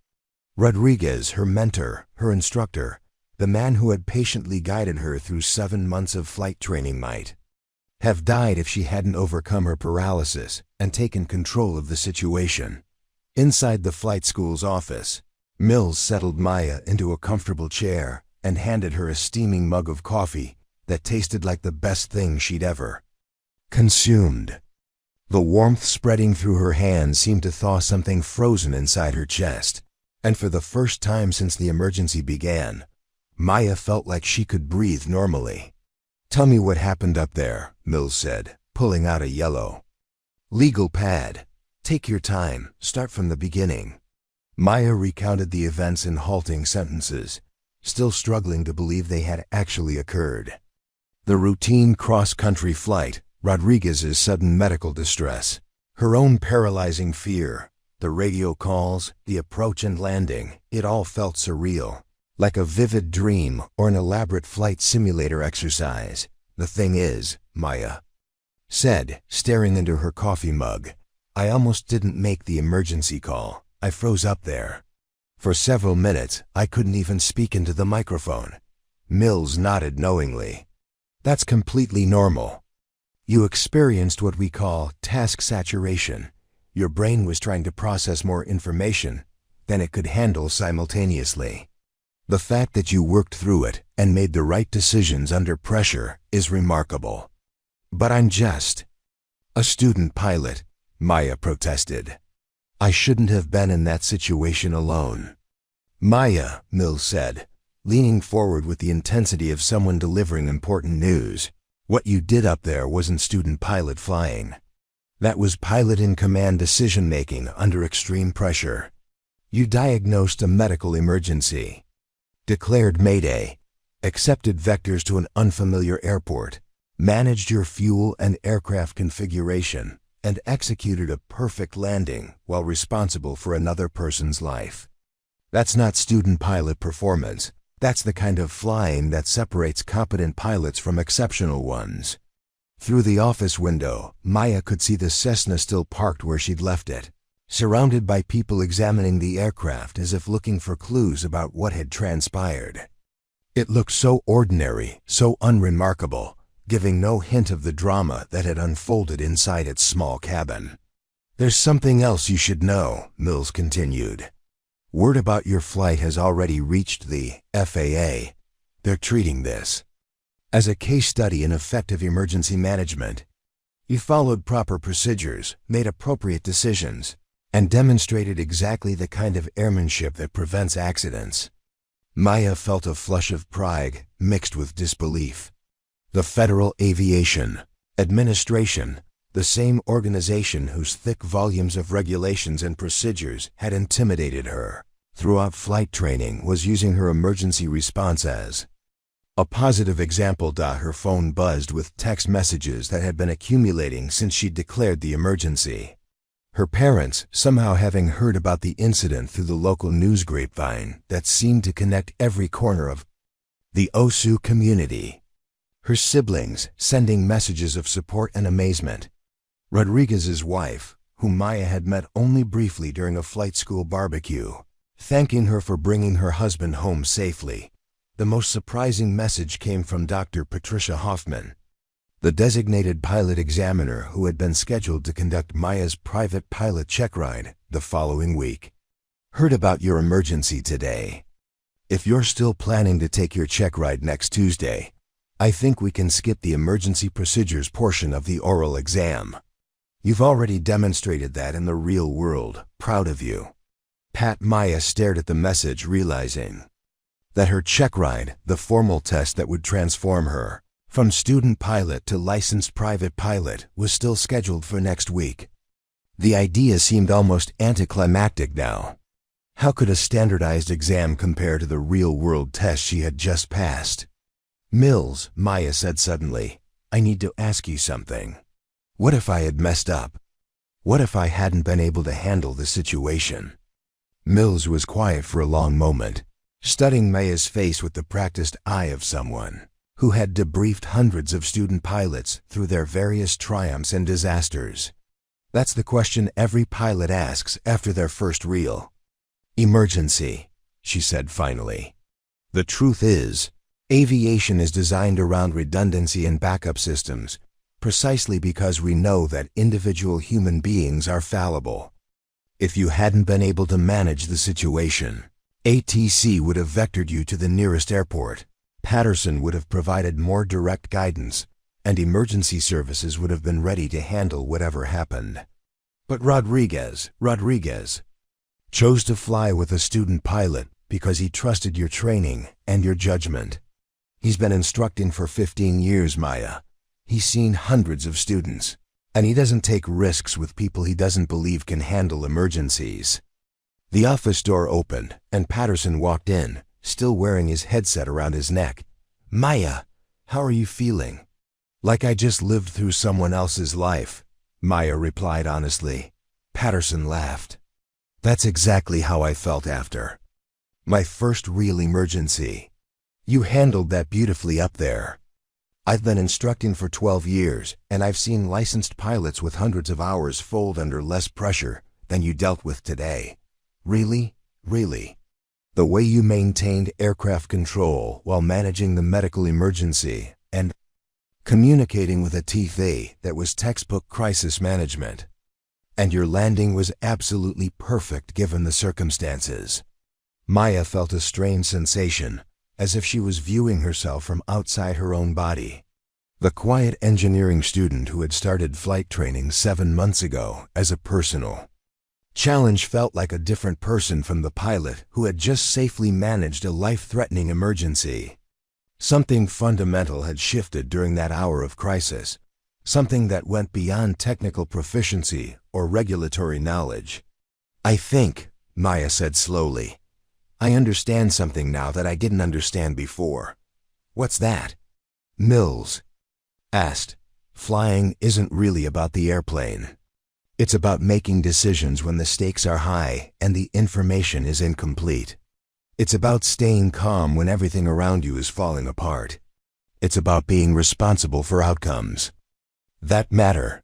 Rodriguez, her mentor, her instructor, the man who had patiently guided her through 7 months of flight training, might have died if she hadn't overcome her paralysis and taken control of the situation. Inside the flight school's office, Mills settled Maya into a comfortable chair and handed her a steaming mug of coffee that tasted like the best thing she'd ever consumed. The warmth spreading through her hands seemed to thaw something frozen inside her chest, and for the first time since the emergency began, Maya felt like she could breathe normally. "Tell me what happened up there," Mills said, pulling out a yellow legal pad. "Take your time, start from the beginning." Maya recounted the events in halting sentences, still struggling to believe they had actually occurred. The routine cross-country flight, Rodriguez's sudden medical distress, her own paralyzing fear, the radio calls, the approach and landing, it all felt surreal, like a vivid dream or an elaborate flight simulator exercise. "The thing is," Maya said, staring into her coffee mug, "I almost didn't make the emergency call. I froze up there. For several minutes, I couldn't even speak into the microphone." Mills nodded knowingly. "That's completely normal. You experienced what we call task saturation. Your brain was trying to process more information than it could handle simultaneously. The fact that you worked through it and made the right decisions under pressure is remarkable." "But I'm just a student pilot," Maya protested. "I shouldn't have been in that situation alone." "Maya," Mills said, leaning forward with the intensity of someone delivering important news, "what you did up there wasn't student pilot flying. That was pilot-in-command decision-making under extreme pressure. You diagnosed a medical emergency, declared Mayday, accepted vectors to an unfamiliar airport, managed your fuel and aircraft configuration, and executed a perfect landing while responsible for another person's life. That's not student pilot performance. That's the kind of flying that separates competent pilots from exceptional ones." Through the office window, Maya could see the Cessna still parked where she'd left it, surrounded by people examining the aircraft as if looking for clues about what had transpired. It looked so ordinary, so unremarkable, giving no hint of the drama that had unfolded inside its small cabin. "There's something else you should know," Mills continued. "Word about your flight has already reached the FAA. They're treating this as a case study in effective emergency management. You followed proper procedures, made appropriate decisions, and demonstrated exactly the kind of airmanship that prevents accidents." Maya felt a flush of pride mixed with disbelief. The Federal Aviation Administration, the same organization whose thick volumes of regulations and procedures had intimidated her throughout flight training, was using her emergency response as a positive example. Her phone buzzed with text messages that had been accumulating since she'd declared the emergency. Her parents, somehow having heard about the incident through the local news grapevine that seemed to connect every corner of the Osu community. Her siblings, sending messages of support and amazement. Rodriguez's wife, whom Maya had met only briefly during a flight school barbecue, thanking her for bringing her husband home safely. The most surprising message came from Dr. Patricia Hoffman, the designated pilot examiner who had been scheduled to conduct Maya's private pilot check ride the following week. "Heard about your emergency today. If you're still planning to take your check ride next Tuesday, I think we can skip the emergency procedures portion of the oral exam. You've already demonstrated that in the real world. Proud of you." Maya stared at the message, realizing that her check ride, the formal test that would transform her from student pilot to licensed private pilot, was still scheduled for next week. The idea seemed almost anticlimactic now. How could a standardized exam compare to the real-world test she had just passed? "Mills," Maya said suddenly, "I need to ask you something. What if I had messed up? What if I hadn't been able to handle the situation?" Mills was quiet for a long moment, studying Maya's face with the practiced eye of someone who had debriefed hundreds of student pilots through their various triumphs and disasters. "That's the question every pilot asks after their first real emergency," she said finally. "The truth is, aviation is designed around redundancy and backup systems, precisely because we know that individual human beings are fallible. If you hadn't been able to manage the situation, ATC would have vectored you to the nearest airport. Patterson would have provided more direct guidance, and emergency services would have been ready to handle whatever happened. But Rodriguez chose to fly with a student pilot because he trusted your training and your judgment. He's been instructing for 15 years, Maya. He's seen hundreds of students, and he doesn't take risks with people he doesn't believe can handle emergencies. The office door opened, and Patterson walked in, still wearing his headset around his neck. Maya, how are you feeling? Like I just lived through someone else's life, Maya replied honestly. Patterson laughed. That's exactly how I felt after my first real emergency. You handled that beautifully up there. I've been instructing for 12 years, and I've seen licensed pilots with hundreds of hours fold under less pressure than you dealt with today. Really? The way you maintained aircraft control while managing the medical emergency and communicating with a TV that was textbook crisis management. And your landing was absolutely perfect given the circumstances. Maya felt a strange sensation, as if she was viewing herself from outside her own body. The quiet engineering student who had started flight training 7 months ago as a personal challenge felt like a different person from the pilot who had just safely managed a life-threatening emergency. Something fundamental had shifted during that hour of crisis, something that went beyond technical proficiency or regulatory knowledge. I think, Maya said slowly, I understand something now that I didn't understand before. What's that? Mills asked. Flying isn't really about the airplane. It's about making decisions when the stakes are high and the information is incomplete. It's about staying calm when everything around you is falling apart. It's about being responsible for outcomes that matter.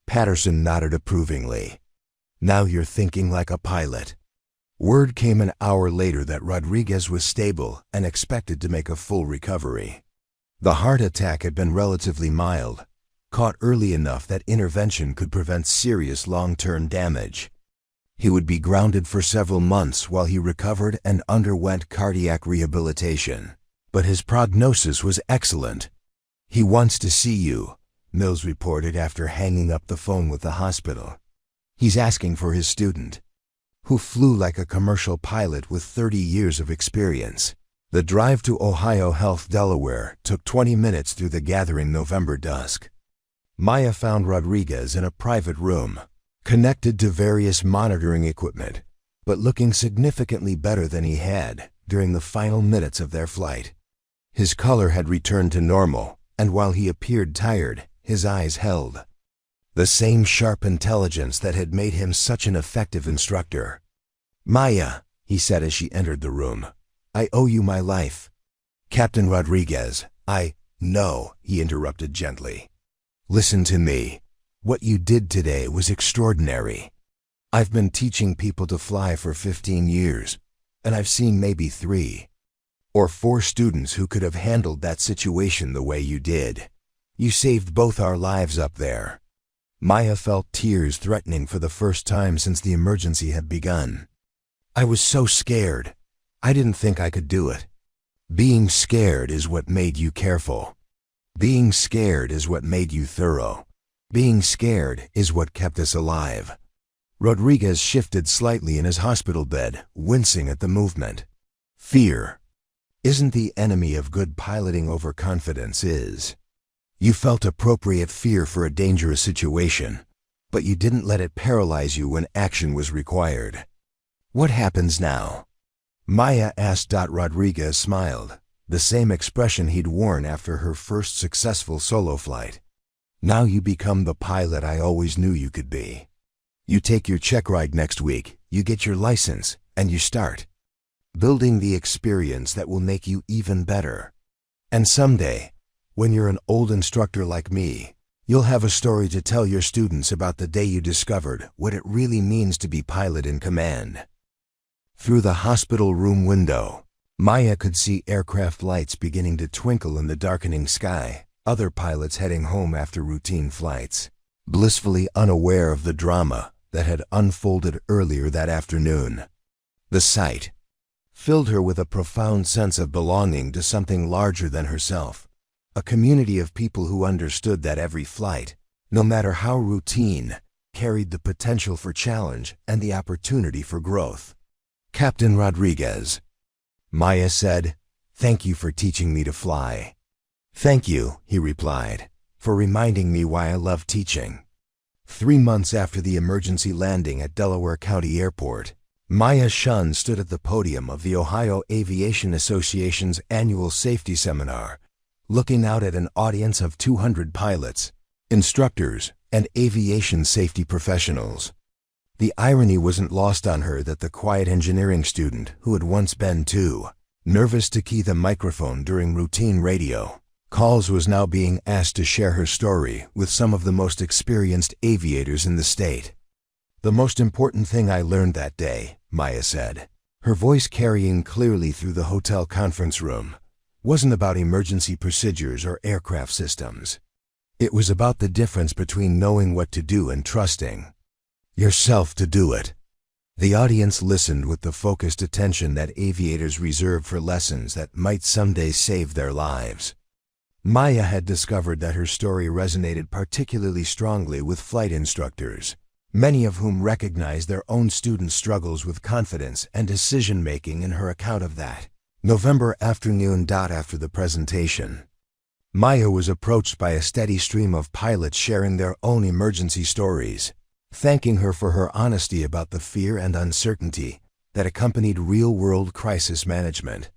Patterson nodded approvingly. Now you're thinking like a pilot. Word came an hour later that Rodriguez was stable and expected to make a full recovery. The heart attack had been relatively mild, caught early enough that intervention could prevent serious long-term damage. He would be grounded for several months while he recovered and underwent cardiac rehabilitation. But his prognosis was excellent. He wants to see you, Mills reported after hanging up the phone with the hospital. He's asking for his student, who flew like a commercial pilot with 30 years of experience. The drive to Ohio Health, Delaware, took 20 minutes through the gathering November dusk. Maya found Rodriguez in a private room, connected to various monitoring equipment, but looking significantly better than he had during the final minutes of their flight. His color had returned to normal, and while he appeared tired, his eyes held the same sharp intelligence that had made him such an effective instructor. Maya, he said as she entered the room, I owe you my life. Captain Rodriguez, No, he interrupted gently. Listen to me. What you did today was extraordinary. I've been teaching people to fly for 15 years, and I've seen maybe 3 or 4 students who could have handled that situation the way you did. You saved both our lives up there. Maya felt tears threatening for the first time since the emergency had begun. I was so scared. I didn't think I could do it. Being scared is what made you careful. Being scared is what made you thorough. Being scared is what kept us alive. Rodriguez shifted slightly in his hospital bed, wincing at the movement. Fear isn't the enemy of good piloting. Overconfidence is. You felt appropriate fear for a dangerous situation, but you didn't let it paralyze you when action was required. What happens now? Maya asked. Rodriguez smiled, the same expression he'd worn after her first successful solo flight. Now you become the pilot I always knew you could be. You take your check ride next week, you get your license, and you start building the experience that will make you even better. And someday, when you're an old instructor like me, you'll have a story to tell your students about the day you discovered what it really means to be pilot in command. Through the hospital room window, Maya could see aircraft lights beginning to twinkle in the darkening sky, other pilots heading home after routine flights, blissfully unaware of the drama that had unfolded earlier that afternoon. The sight filled her with a profound sense of belonging to something larger than herself, a community of people who understood that every flight, no matter how routine, carried the potential for challenge and the opportunity for growth. "Captain Rodriguez," Maya said, "thank you for teaching me to fly." "Thank you," he replied, "for reminding me why I love teaching." 3 months after the emergency landing at Delaware County Airport, Maya Chen stood at the podium of the Ohio Aviation Association's annual safety seminar, looking out at an audience of 200 pilots, instructors, and aviation safety professionals. The irony wasn't lost on her that the quiet engineering student who had once been too nervous to key the microphone during routine radio calls was now being asked to share her story with some of the most experienced aviators in the state. "The most important thing I learned that day," Maya said, her voice carrying clearly through the hotel conference room, "wasn't about emergency procedures or aircraft systems. It was about the difference between knowing what to do and trusting yourself to do it." The audience listened with the focused attention that aviators reserve for lessons that might someday save their lives. Maya had discovered that her story resonated particularly strongly with flight instructors, many of whom recognized their own students' struggles with confidence and decision-making in her account of that November afternoon. After the presentation, Maya was approached by a steady stream of pilots sharing their own emergency stories, thanking her for her honesty about the fear and uncertainty that accompanied real-world crisis management.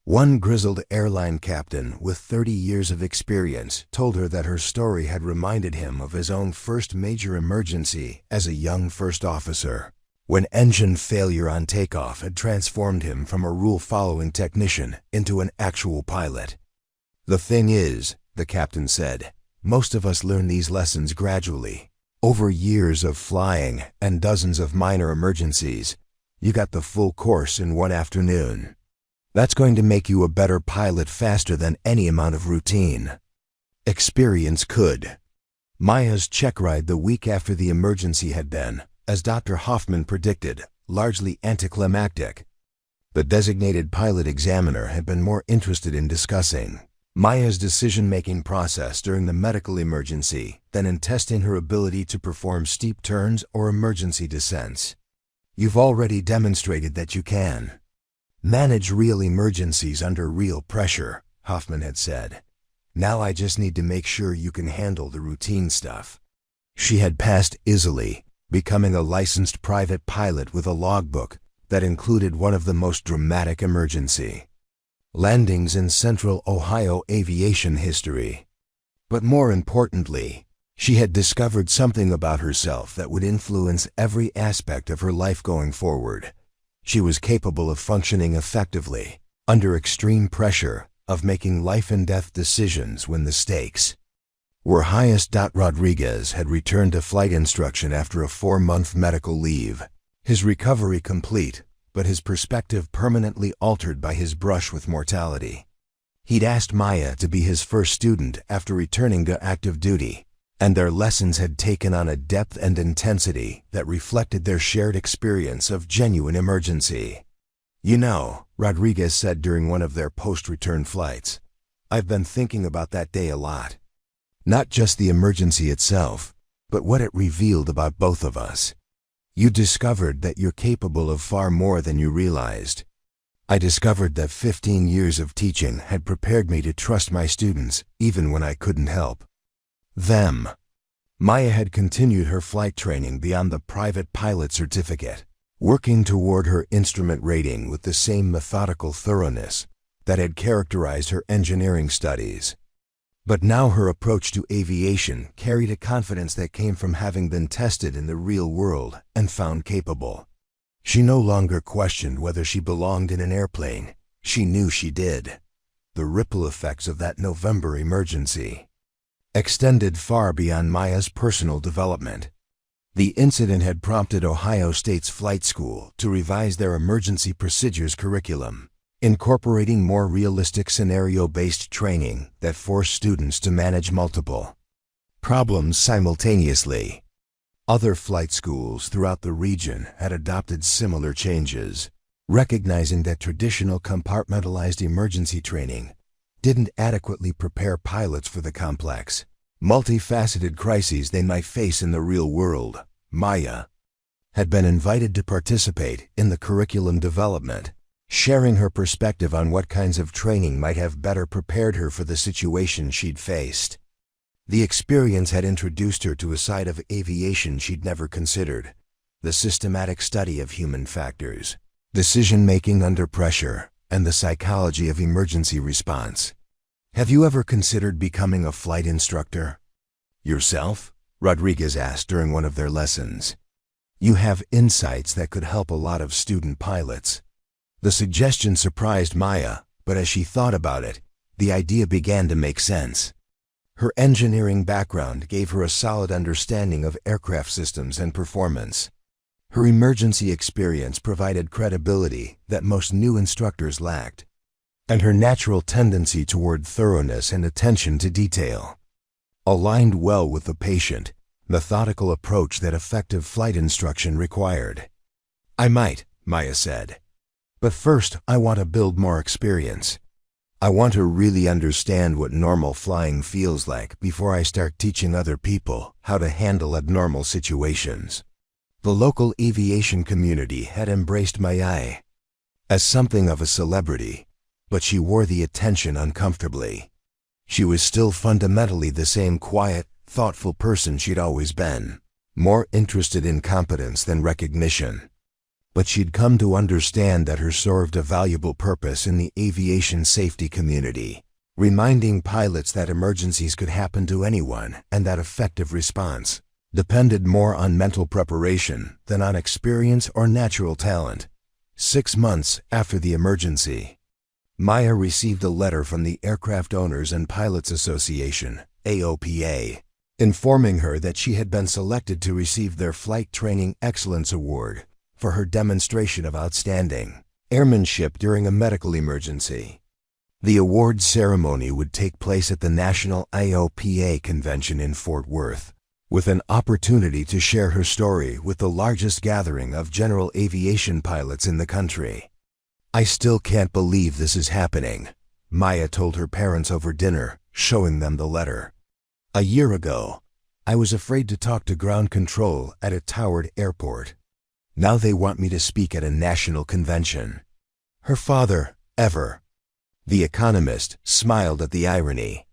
One grizzled airline captain with 30 years of experience told her that her story had reminded him of his own first major emergency as a young first officer, when engine failure on takeoff had transformed him from a rule-following technician into an actual pilot. "The thing is," the captain said, "most of us learn these lessons gradually. Over years of flying and dozens of minor emergencies, you got the full course in one afternoon. That's going to make you a better pilot faster than any amount of routine experience could." Maya's check ride the week after the emergency had been, as Dr. Hoffman predicted, largely anticlimactic. The designated pilot examiner had been more interested in discussing Maya's decision-making process during the medical emergency than in testing her ability to perform steep turns or emergency descents. "You've already demonstrated that you can manage real emergencies under real pressure," Hoffman had said. "Now I just need to make sure you can handle the routine stuff." She had passed easily, becoming a licensed private pilot with a logbook that included one of the most dramatic emergency landings in Central Ohio aviation history. But more importantly, she had discovered something about herself that would influence every aspect of her life going forward. She was capable of functioning effectively under extreme pressure, of making life-and-death decisions when the stakes were highest. Rodriguez had returned to flight instruction after a 4-month medical leave, his recovery complete, but his perspective permanently altered by his brush with mortality. He'd asked Maya to be his first student after returning to active duty, and their lessons had taken on a depth and intensity that reflected their shared experience of genuine emergency. "You know," Rodriguez said during one of their post-return flights, "I've been thinking about that day a lot. Not just the emergency itself, but what it revealed about both of us. You discovered that you're capable of far more than you realized. I discovered that 15 years of teaching had prepared me to trust my students even when I couldn't help them." Maya had continued her flight training beyond the private pilot certificate, working toward her instrument rating with the same methodical thoroughness that had characterized her engineering studies. But now her approach to aviation carried a confidence that came from having been tested in the real world and found capable. She no longer questioned whether she belonged in an airplane. She knew she did. The ripple effects of that November emergency extended far beyond Maya's personal development. The incident had prompted Ohio State's flight school to revise their emergency procedures curriculum, incorporating more realistic scenario-based training that forced students to manage multiple problems simultaneously. Other flight schools throughout the region had adopted similar changes, recognizing that traditional compartmentalized emergency training didn't adequately prepare pilots for the complex, multifaceted crises they might face in the real world. Maya had been invited to participate in the curriculum development, sharing her perspective on what kinds of training might have better prepared her for the situation she'd faced. The experience had introduced her to a side of aviation she'd never considered: the systematic study of human factors, decision-making under pressure, and the psychology of emergency response. "Have you ever considered becoming a flight instructor yourself?" Rodriguez asked during one of their lessons. "You have insights that could help a lot of student pilots." The suggestion surprised Maya, but as she thought about it, the idea began to make sense. Her engineering background gave her a solid understanding of aircraft systems and performance. Her emergency experience provided credibility that most new instructors lacked, and her natural tendency toward thoroughness and attention to detail aligned well with the patient, methodical approach that effective flight instruction required. "I might," Maya said. "But first, I want to build more experience. I want to really understand what normal flying feels like before I start teaching other people how to handle abnormal situations." The local aviation community had embraced Maya as something of a celebrity, but she wore the attention uncomfortably. She was still fundamentally the same quiet, thoughtful person she'd always been, more interested in competence than recognition. But she'd come to understand that her served a valuable purpose in the aviation safety community, reminding pilots that emergencies could happen to anyone and that effective response depended more on mental preparation than on experience or natural talent. 6 months after the emergency, Maya received a letter from the Aircraft Owners and Pilots Association, AOPA, informing her that she had been selected to receive their Flight Training Excellence Award for her demonstration of outstanding airmanship during a medical emergency. The award ceremony would take place at the National AOPA Convention in Fort Worth, with an opportunity to share her story with the largest gathering of general aviation pilots in the country. "I still can't believe this is happening," Maya told her parents over dinner, showing them the letter. "A year ago, I was afraid to talk to ground control at a towered airport. Now they want me to speak at a national convention." Her father, Ever, the economist, smiled at the irony.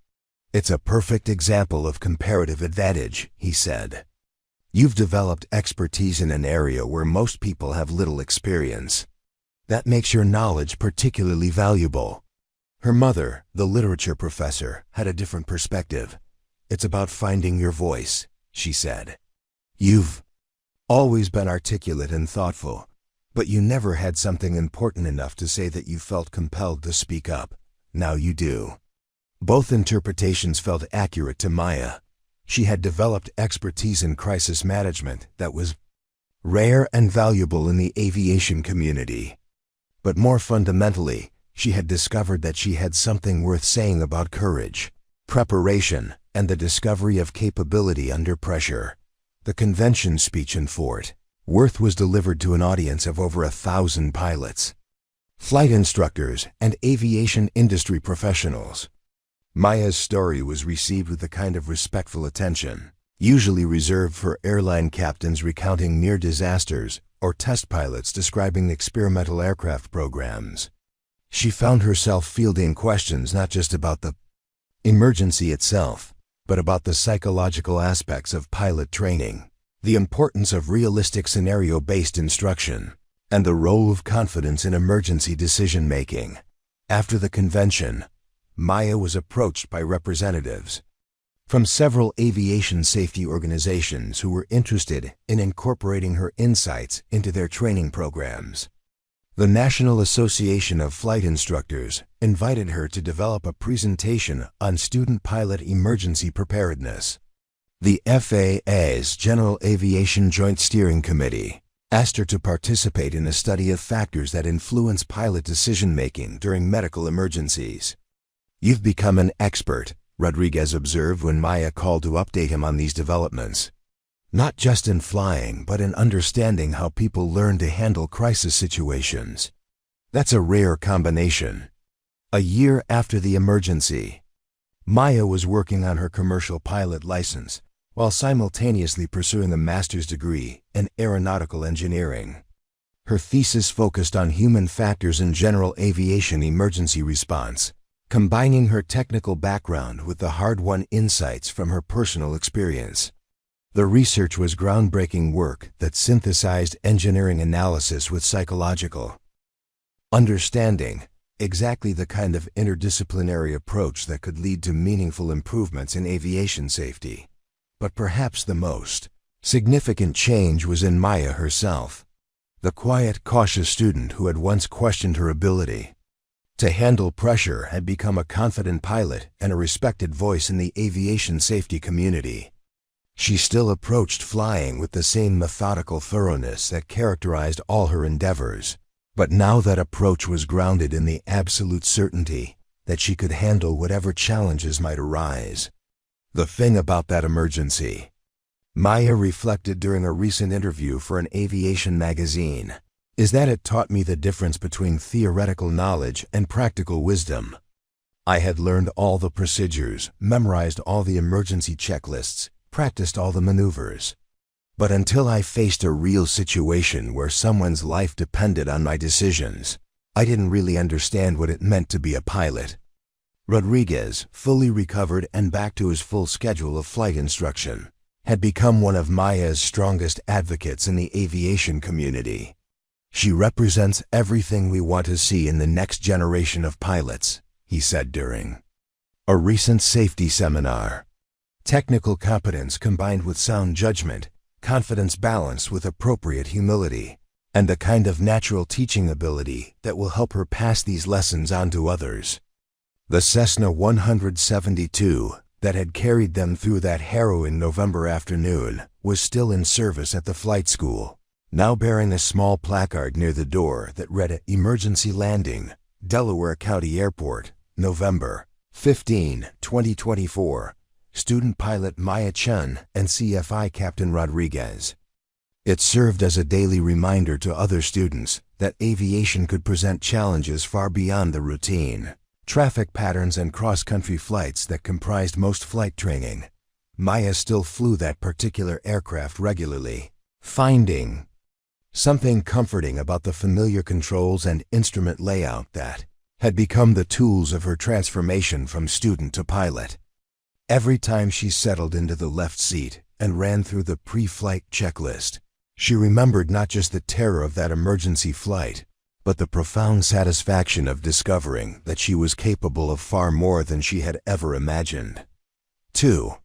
"It's a perfect example of comparative advantage," he said. "You've developed expertise in an area where most people have little experience. That makes your knowledge particularly valuable." Her mother, the literature professor, had a different perspective. "It's about finding your voice," she said. "You've always been articulate and thoughtful, but you never had something important enough to say that you felt compelled to speak up. Now you do." Both interpretations felt accurate to Maya. She had developed expertise in crisis management that was rare and valuable in the aviation community. But more fundamentally, she had discovered that she had something worth saying about courage, preparation, and the discovery of capability under pressure. The convention speech in Fort Worth was delivered to an audience of over 1,000 pilots, flight instructors, and aviation industry professionals. Maya's story was received with the kind of respectful attention usually reserved for airline captains recounting near disasters or test pilots describing experimental aircraft programs. She found herself fielding questions not just about the emergency itself, but about the psychological aspects of pilot training, the importance of realistic scenario-based instruction, and the role of confidence in emergency decision-making. After the convention, Maya was approached by representatives from several aviation safety organizations who were interested in incorporating her insights into their training programs. The National Association of Flight Instructors invited her to develop a presentation on student pilot emergency preparedness. The FAA's General Aviation Joint Steering Committee asked her to participate in a study of factors that influence pilot decision-making during medical emergencies. "You've become an expert," Rodriguez observed when Maya called to update him on these developments. "Not just in flying, but in understanding how people learn to handle crisis situations. That's a rare combination." A year after the emergency, Maya was working on her commercial pilot license while simultaneously pursuing a master's degree in aeronautical engineering. Her thesis focused on human factors in general aviation emergency response, combining her technical background with the hard-won insights from her personal experience. The research was groundbreaking work that synthesized engineering analysis with psychological understanding, exactly the kind of interdisciplinary approach that could lead to meaningful improvements in aviation safety. But perhaps the most significant change was in Maya herself, the quiet, cautious student who had once questioned her ability to handle pressure had become a confident pilot and a respected voice in the aviation safety community. She still approached flying with the same methodical thoroughness that characterized all her endeavors, but now that approach was grounded in the absolute certainty that she could handle whatever challenges might arise. The thing about that emergency, Maya reflected during a recent interview for an aviation magazine, is that it taught me the difference between theoretical knowledge and practical wisdom. I had learned all the procedures, memorized all the emergency checklists, practiced all the maneuvers. But until I faced a real situation where someone's life depended on my decisions, I didn't really understand what it meant to be a pilot. Rodriguez, fully recovered and back to his full schedule of flight instruction, had become one of Maya's strongest advocates in the aviation community. "She represents everything we want to see in the next generation of pilots," he said during a recent safety seminar. "Technical competence combined with sound judgment, confidence balanced with appropriate humility, and the kind of natural teaching ability that will help her pass these lessons on to others." The Cessna 172 that had carried them through that harrowing November afternoon was still in service at the flight school, now bearing a small placard near the door that read "Emergency Landing, Delaware County Airport, November 15, 2024. Student pilot Maya Chen and CFI Captain Rodriguez." It served as a daily reminder to other students that aviation could present challenges far beyond the routine traffic patterns and cross-country flights that comprised most flight training. Maya still flew that particular aircraft regularly, finding something comforting about the familiar controls and instrument layout that had become the tools of her transformation from student to pilot. Every time she settled into the left seat and ran through the pre-flight checklist, she remembered not just the terror of that emergency flight, but the profound satisfaction of discovering that she was capable of far more than she had ever imagined. 2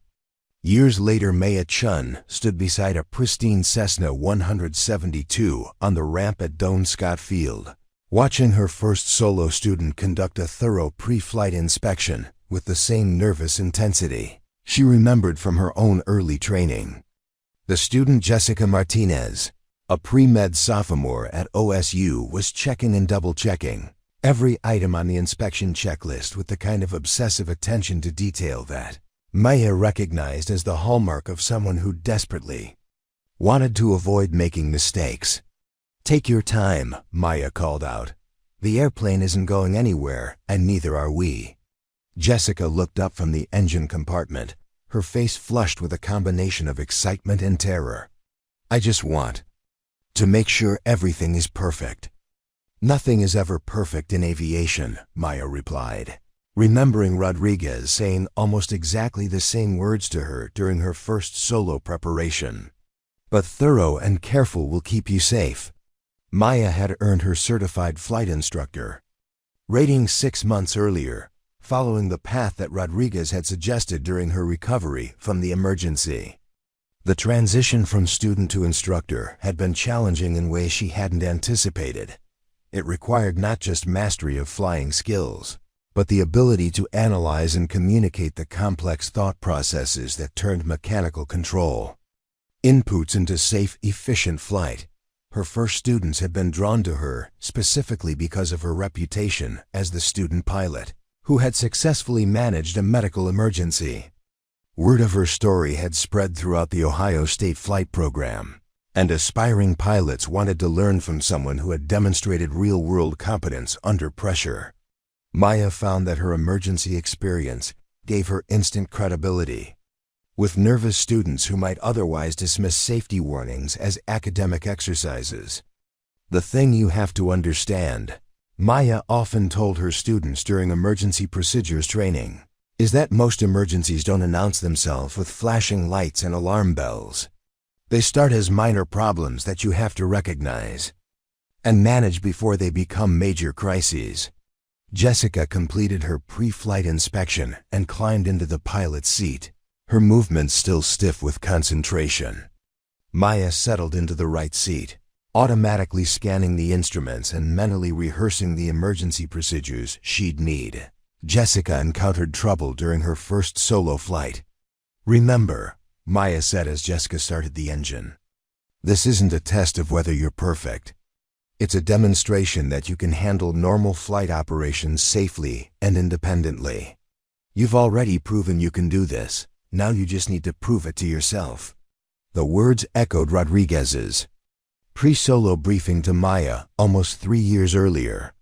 years later, Maya Chen stood beside a pristine Cessna 172 on the ramp at Doane Scott Field, watching her first solo student conduct a thorough pre-flight inspection with the same nervous intensity she remembered from her own early training. The student Jessica Martinez, a pre-med sophomore at OSU, was checking and double-checking every item on the inspection checklist with the kind of obsessive attention to detail that Maya recognized as the hallmark of someone who desperately wanted to avoid making mistakes. "Take your time," Maya called out. "The airplane isn't going anywhere, and neither are we." Jessica looked up from the engine compartment, her face flushed with a combination of excitement and terror. "I just want to make sure everything is perfect." "Nothing is ever perfect in aviation," Maya replied, remembering Rodriguez saying almost exactly the same words to her during her first solo preparation. "But thorough and careful will keep you safe." Maya had earned her certified flight instructor rating 6 months earlier, following the path that Rodriguez had suggested during her recovery from the emergency. The transition from student to instructor had been challenging in ways she hadn't anticipated. It required not just mastery of flying skills, but the ability to analyze and communicate the complex thought processes that turned mechanical control inputs into safe, efficient flight. Her first students had been drawn to her specifically because of her reputation as the student pilot who had successfully managed a medical emergency. Word of her story had spread throughout the Ohio State flight program, and aspiring pilots wanted to learn from someone who had demonstrated real-world competence under pressure. Maya found that her emergency experience gave her instant credibility with nervous students who might otherwise dismiss safety warnings as academic exercises. "The thing you have to understand," Maya often told her students during emergency procedures training, "is that most emergencies don't announce themselves with flashing lights and alarm bells. They start as minor problems that you have to recognize and manage before they become major crises." Jessica completed her pre-flight inspection and climbed into the pilot's seat, her movements still stiff with concentration. Maya settled into the right seat, automatically scanning the instruments and mentally rehearsing the emergency procedures she'd need. Jessica encountered trouble during her first solo flight. "Remember," Maya said as Jessica started the engine, "this isn't a test of whether you're perfect. It's a demonstration that you can handle normal flight operations safely and independently. You've already proven you can do this. Now you just need to prove it to yourself." The words echoed Rodriguez's pre-solo briefing to Maya almost 3 years earlier.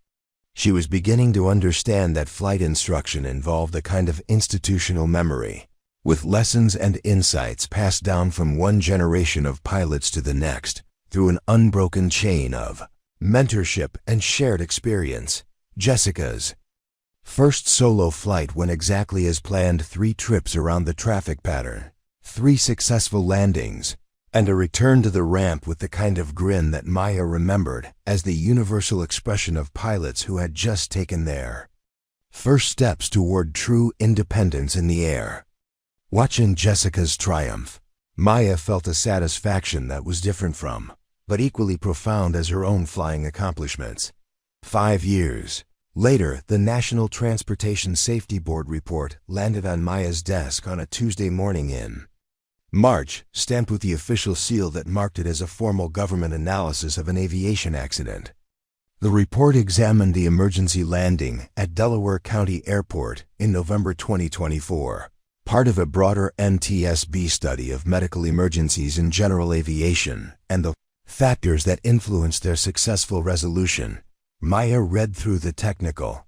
She was beginning to understand that flight instruction involved a kind of institutional memory, with lessons and insights passed down from one generation of pilots to the next through an unbroken chain of mentorship and shared experience. Jessica's first solo flight went exactly as planned: 3 trips around the traffic pattern, 3 successful landings, and a return to the ramp with the kind of grin that Maya remembered as the universal expression of pilots who had just taken their first steps toward true independence in the air. Watching Jessica's triumph, Maya felt a satisfaction that was different from, but equally profound as her own flying accomplishments. 5 years later, the National Transportation Safety Board report landed on Maya's desk on a Tuesday morning in March, stamped with the official seal that marked it as a formal government analysis of an aviation accident. The report examined the emergency landing at Delaware County Airport in November 2024, part of a broader NTSB study of medical emergencies in general aviation and the factors that influenced their successful resolution. Maya read through the technical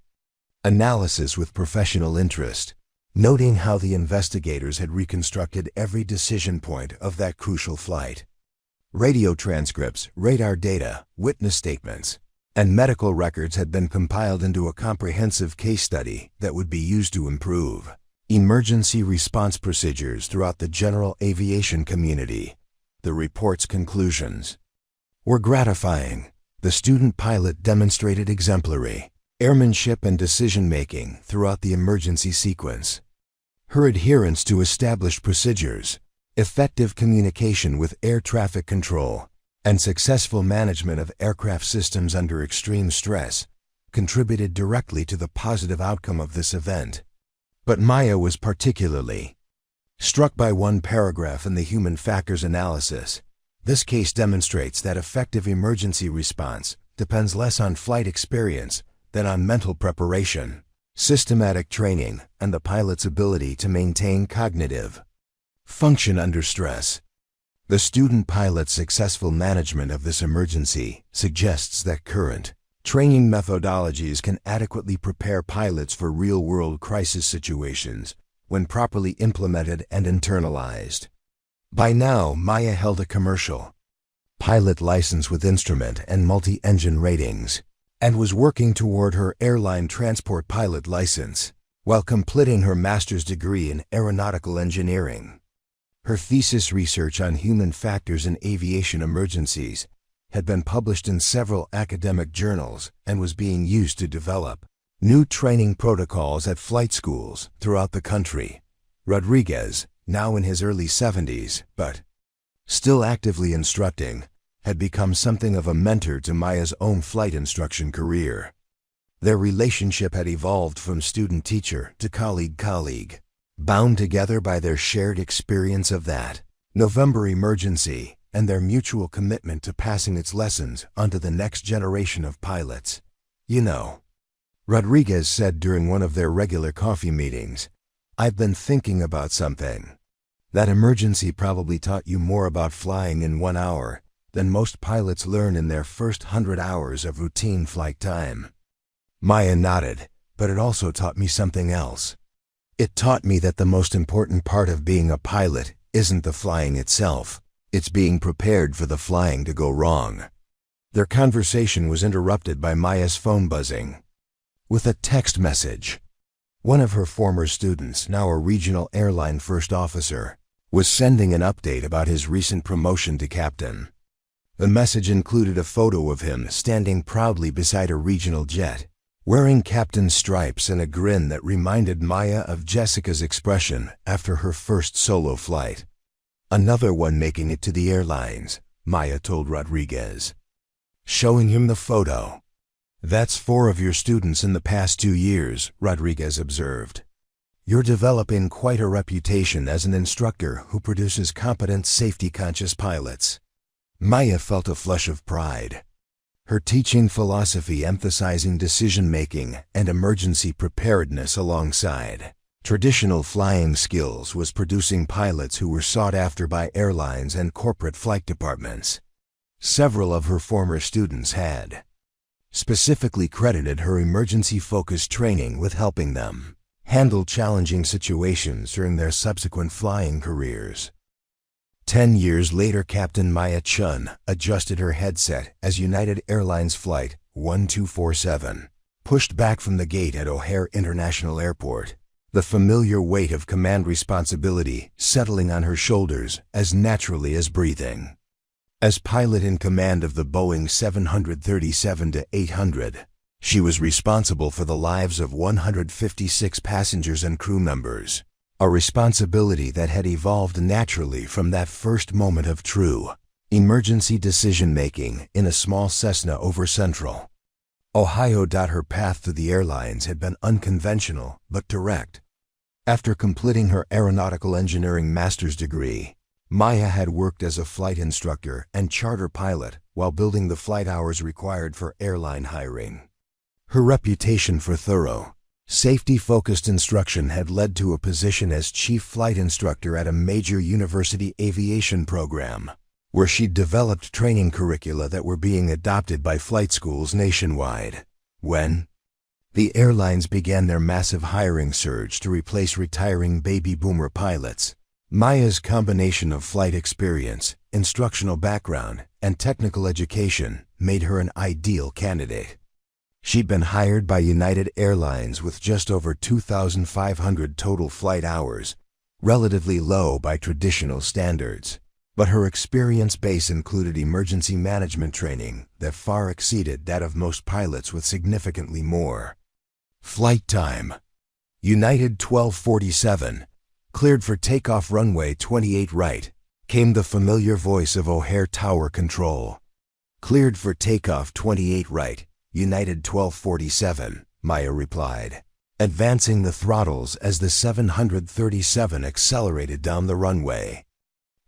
analysis with professional interest, noting how the investigators had reconstructed every decision point of that crucial flight. Radio transcripts, radar data, witness statements, and medical records had been compiled into a comprehensive case study that would be used to improve emergency response procedures throughout the general aviation community. The report's conclusions were gratifying. The student pilot demonstrated exemplary airmanship and decision-making throughout the emergency sequence. Her adherence to established procedures, effective communication with air traffic control, and successful management of aircraft systems under extreme stress contributed directly to the positive outcome of this event. But Maya was particularly struck by one paragraph in the human factors analysis. This case demonstrates that effective emergency response depends less on flight experience than on mental preparation, systematic training, and the pilot's ability to maintain cognitive function under stress. The student pilot's successful management of this emergency suggests that current training methodologies can adequately prepare pilots for real-world crisis situations when properly implemented and internalized. By now, Maya held a commercial pilot license with instrument and multi-engine ratings, and was working toward her airline transport pilot license while completing her master's degree in aeronautical engineering. Her thesis research on human factors in aviation emergencies had been published in several academic journals and was being used to develop new training protocols at flight schools throughout the country. Rodriguez, now in his early 70s, but still actively instructing, had become something of a mentor to Maya's own flight instruction career. Their relationship had evolved from student-teacher to colleague-colleague, bound together by their shared experience of that November emergency and their mutual commitment to passing its lessons onto the next generation of pilots. "You know," Rodriguez said during one of their regular coffee meetings, "I've been thinking about something. That emergency probably taught you more about flying in 1 hour than most pilots learn in their first 100 hours of routine flight time." Maya nodded, but it also taught me something else. It taught me that the most important part of being a pilot isn't the flying itself, it's being prepared for the flying to go wrong. Their conversation was interrupted by Maya's phone buzzing with a text message. One of her former students, now a regional airline first officer, was sending an update about his recent promotion to captain. The message included a photo of him standing proudly beside a regional jet, wearing captain's stripes and a grin that reminded Maya of Jessica's expression after her first solo flight. Another one making it to the airlines, Maya told Rodriguez, showing him the photo. That's 4 of your students in the past 2 years, Rodriguez observed. You're developing quite a reputation as an instructor who produces competent, safety-conscious pilots. Maya felt a flush of pride. Her teaching philosophy emphasizing decision-making and emergency preparedness alongside traditional flying skills was producing pilots who were sought after by airlines and corporate flight departments. Several of her former students had specifically credited her emergency-focused training with helping them handle challenging situations during their subsequent flying careers. 10 years later, Captain Maya Chen adjusted her headset as United Airlines Flight 1247 pushed back from the gate at O'Hare International Airport, the familiar weight of command responsibility settling on her shoulders as naturally as breathing. As pilot in command of the Boeing 737-800, she was responsible for the lives of 156 passengers and crew members, a responsibility that had evolved naturally from that first moment of true emergency decision-making in a small Cessna over Central Ohio. Her path to the airlines had been unconventional but direct. After completing her aeronautical engineering master's degree, Maya had worked as a flight instructor and charter pilot while building the flight hours required for airline hiring. Her reputation for thorough, safety-focused instruction had led to a position as chief flight instructor at a major university aviation program, where she'd developed training curricula that were being adopted by flight schools nationwide. When the airlines began their massive hiring surge to replace retiring baby boomer pilots, Maya's combination of flight experience, instructional background, and technical education made her an ideal candidate. She'd been hired by United Airlines with just over 2,500 total flight hours, relatively low by traditional standards. But her experience base included emergency management training that far exceeded that of most pilots with significantly more. Flight time. United 1247. Cleared for takeoff runway 28 right, came the familiar voice of O'Hare Tower Control. Cleared for takeoff 28 right, United 1247, Maya replied, advancing the throttles as the 737 accelerated down the runway.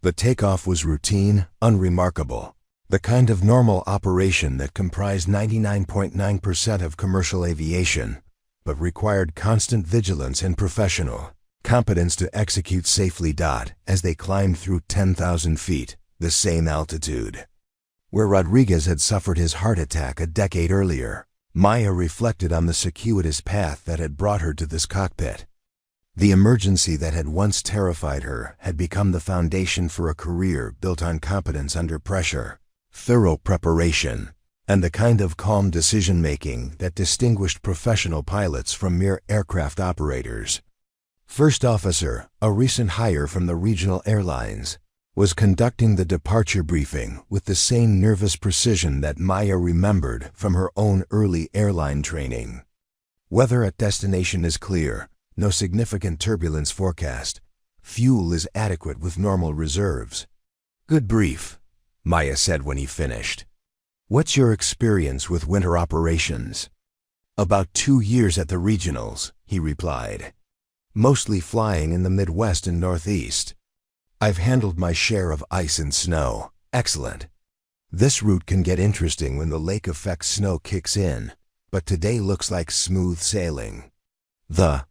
The takeoff was routine, unremarkable, the kind of normal operation that comprised 99.9% of commercial aviation, but required constant vigilance and professional competence to execute safely. As they climbed through 10,000 feet, the same altitude where Rodriguez had suffered his heart attack a decade earlier, Maya reflected on the circuitous path that had brought her to this cockpit. The emergency that had once terrified her had become the foundation for a career built on competence under pressure, thorough preparation, and the kind of calm decision-making that distinguished professional pilots from mere aircraft operators. First Officer, a recent hire from the regional airlines, was conducting the departure briefing with the same nervous precision that Maya remembered from her own early airline training. Weather at destination is clear, no significant turbulence forecast. Fuel is adequate with normal reserves. Good brief, Maya said when he finished. What's your experience with winter operations? About 2 years at the regionals, he replied. Mostly flying in the Midwest and Northeast. I've handled my share of ice and snow. Excellent. This route can get interesting when the lake effect snow kicks in, but today looks like smooth sailing. The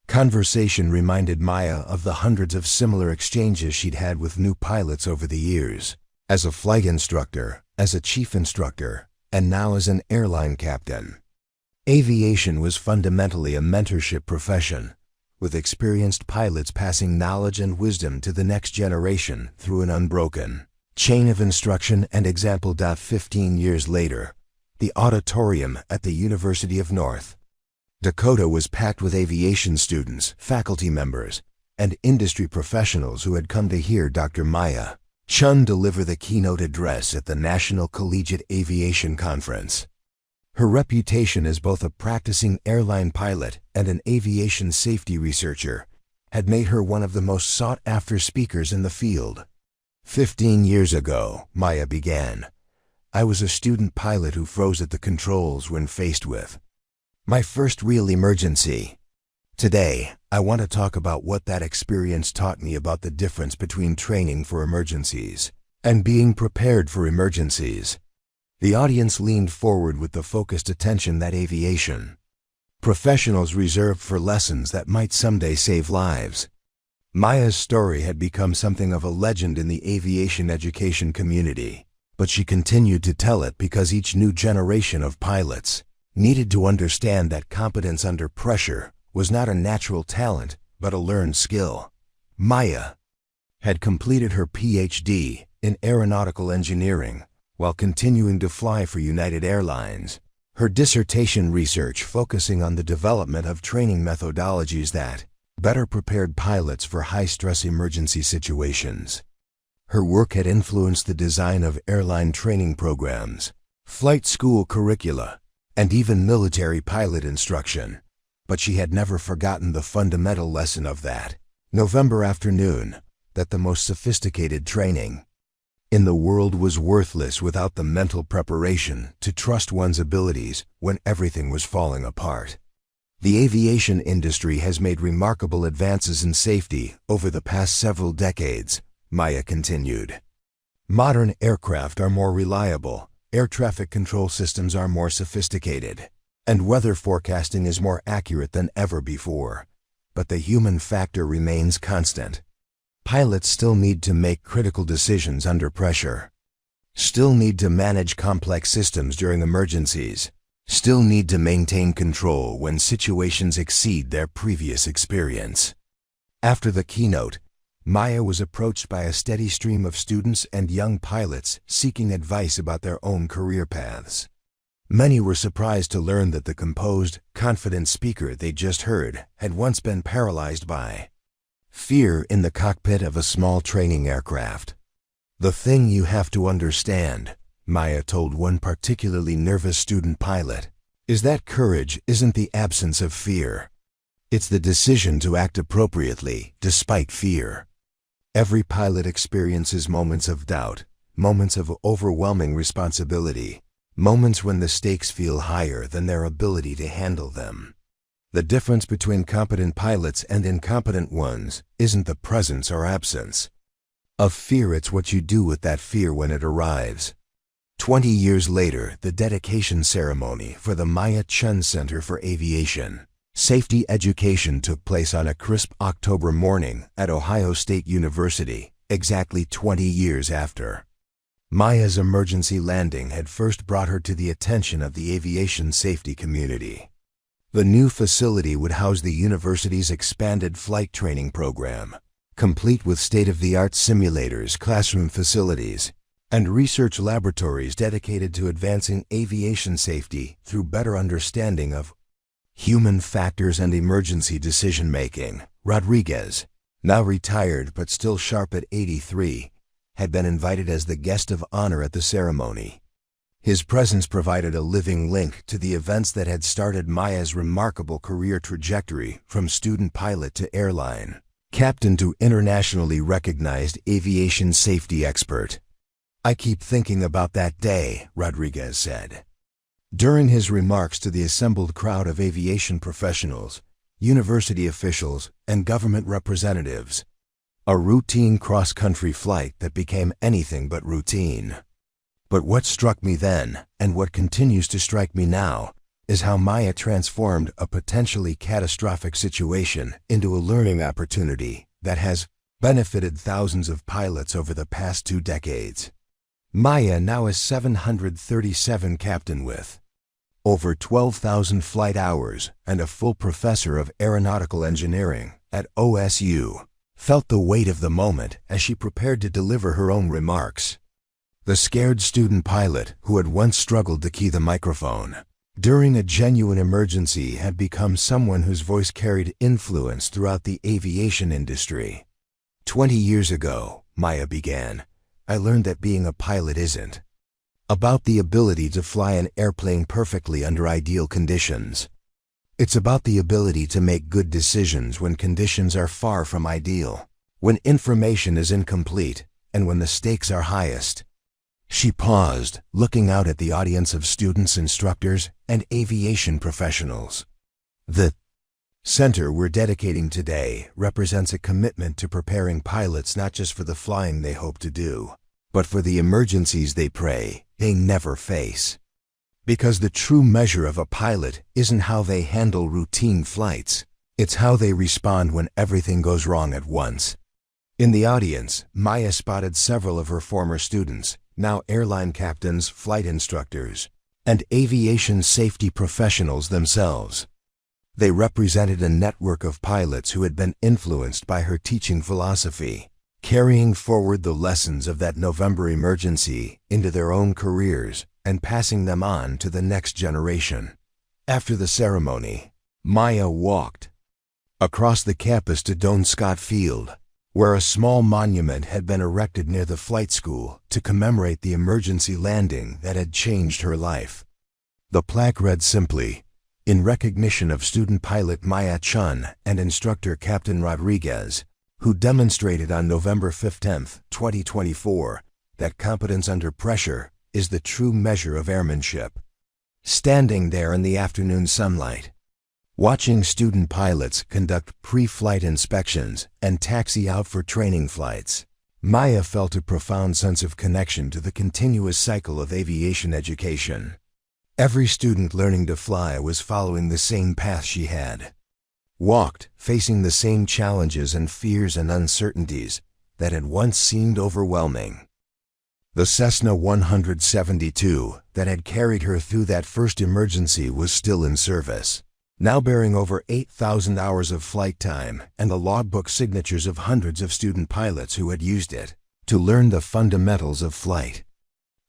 conversation reminded Maya of the hundreds of similar exchanges she'd had with new pilots over the years, as a flight instructor, as a chief instructor, and now as an airline captain. Aviation was fundamentally a mentorship profession, with experienced pilots passing knowledge and wisdom to the next generation through an unbroken chain of instruction and example. 15 years later, the auditorium at the University of North Dakota was packed with aviation students, faculty members, and industry professionals who had come to hear Dr. Maya Chen deliver the keynote address at the National Collegiate Aviation Conference. Her reputation as both a practicing airline pilot and an aviation safety researcher had made her one of the most sought-after speakers in the field. 15 years ago, Maya began, I was a student pilot who froze at the controls when faced with my first real emergency. Today, I want to talk about what that experience taught me about the difference between training for emergencies and being prepared for emergencies. The audience leaned forward with the focused attention that aviation professionals reserved for lessons that might someday save lives. Maya's story had become something of a legend in the aviation education community, but she continued to tell it because each new generation of pilots needed to understand that competence under pressure was not a natural talent, but a learned skill. Maya had completed her PhD in aeronautical engineering while continuing to fly for United Airlines. Her dissertation research focusing on the development of training methodologies that better prepared pilots for high-stress emergency situations. Her work had influenced the design of airline training programs, flight school curricula, and even military pilot instruction. But she had never forgotten the fundamental lesson of that November afternoon, that the most sophisticated training in the world was worthless without the mental preparation to trust one's abilities when everything was falling apart. The aviation industry has made remarkable advances in safety over the past several decades, Maya continued. Modern aircraft are more reliable, air traffic control systems are more sophisticated, and weather forecasting is more accurate than ever before. But the human factor remains constant. Pilots still need to make critical decisions under pressure, still need to manage complex systems during emergencies, still need to maintain control when situations exceed their previous experience. After the keynote, Maya was approached by a steady stream of students and young pilots seeking advice about their own career paths. Many were surprised to learn that the composed, confident speaker they just heard had once been paralyzed by fear in the cockpit of a small training aircraft. The thing you have to understand, Maya told one particularly nervous student pilot, is that courage isn't the absence of fear. It's the decision to act appropriately despite fear. Every pilot experiences moments of doubt, moments of overwhelming responsibility, moments when the stakes feel higher than their ability to handle them. The difference between competent pilots and incompetent ones isn't the presence or absence of fear, it's what you do with that fear when it arrives. 20 years later, the dedication ceremony for the Maya Chen Center for Aviation Safety Education took place on a crisp October morning at Ohio State University, exactly 20 years after Maya's emergency landing had first brought her to the attention of the aviation safety community. The new facility would house the university's expanded flight training program, complete with state-of-the-art simulators, classroom facilities, and research laboratories dedicated to advancing aviation safety through better understanding of human factors and emergency decision-making. Rodriguez, now retired but still sharp at 83, had been invited as the guest of honor at the ceremony. His presence provided a living link to the events that had started Maya's remarkable career trajectory from student pilot to airline captain to internationally recognized aviation safety expert. I keep thinking about that day, Rodriguez said. During his remarks to the assembled crowd of aviation professionals, university officials, and government representatives, a routine cross-country flight that became anything but routine. But what struck me then, and what continues to strike me now, is how Maya transformed a potentially catastrophic situation into a learning opportunity that has benefited thousands of pilots over the past 2 decades. Maya now is 737 captain with over 12,000 flight hours, and a full professor of aeronautical engineering at OSU, felt the weight of the moment as she prepared to deliver her own remarks. The scared student pilot, who had once struggled to key the microphone during a genuine emergency, had become someone whose voice carried influence throughout the aviation industry. 20 years ago, Maya began, I learned that being a pilot isn't about the ability to fly an airplane perfectly under ideal conditions. It's about the ability to make good decisions when conditions are far from ideal, when information is incomplete, and when the stakes are highest. She paused, looking out at the audience of students, instructors, and aviation professionals. The center we're dedicating today represents a commitment to preparing pilots not just for the flying they hope to do, but for the emergencies they never face. Because the true measure of a pilot isn't how they handle routine flights, it's how they respond when everything goes wrong at once. In the audience, Maya spotted several of her former students, now airline captains, flight instructors, and aviation safety professionals themselves. They represented a network of pilots who had been influenced by her teaching philosophy, carrying forward the lessons of that November emergency into their own careers and passing them on to the next generation. After the ceremony, Maya walked across the campus to Don Scott Field, where a small monument had been erected near the flight school to commemorate the emergency landing that had changed her life. The plaque read simply, "In recognition of student pilot Maya Chen and instructor Captain Rodriguez, who demonstrated on November 15, 2024, that competence under pressure is the true measure of airmanship." Standing there in the afternoon sunlight, watching student pilots conduct pre-flight inspections and taxi out for training flights, Maya felt a profound sense of connection to the continuous cycle of aviation education. Every student learning to fly was following the same path she had walked, facing the same challenges and fears and uncertainties that had once seemed overwhelming. The Cessna 172 that had carried her through that first emergency was still in service, now bearing over 8,000 hours of flight time and the logbook signatures of hundreds of student pilots who had used it to learn the fundamentals of flight.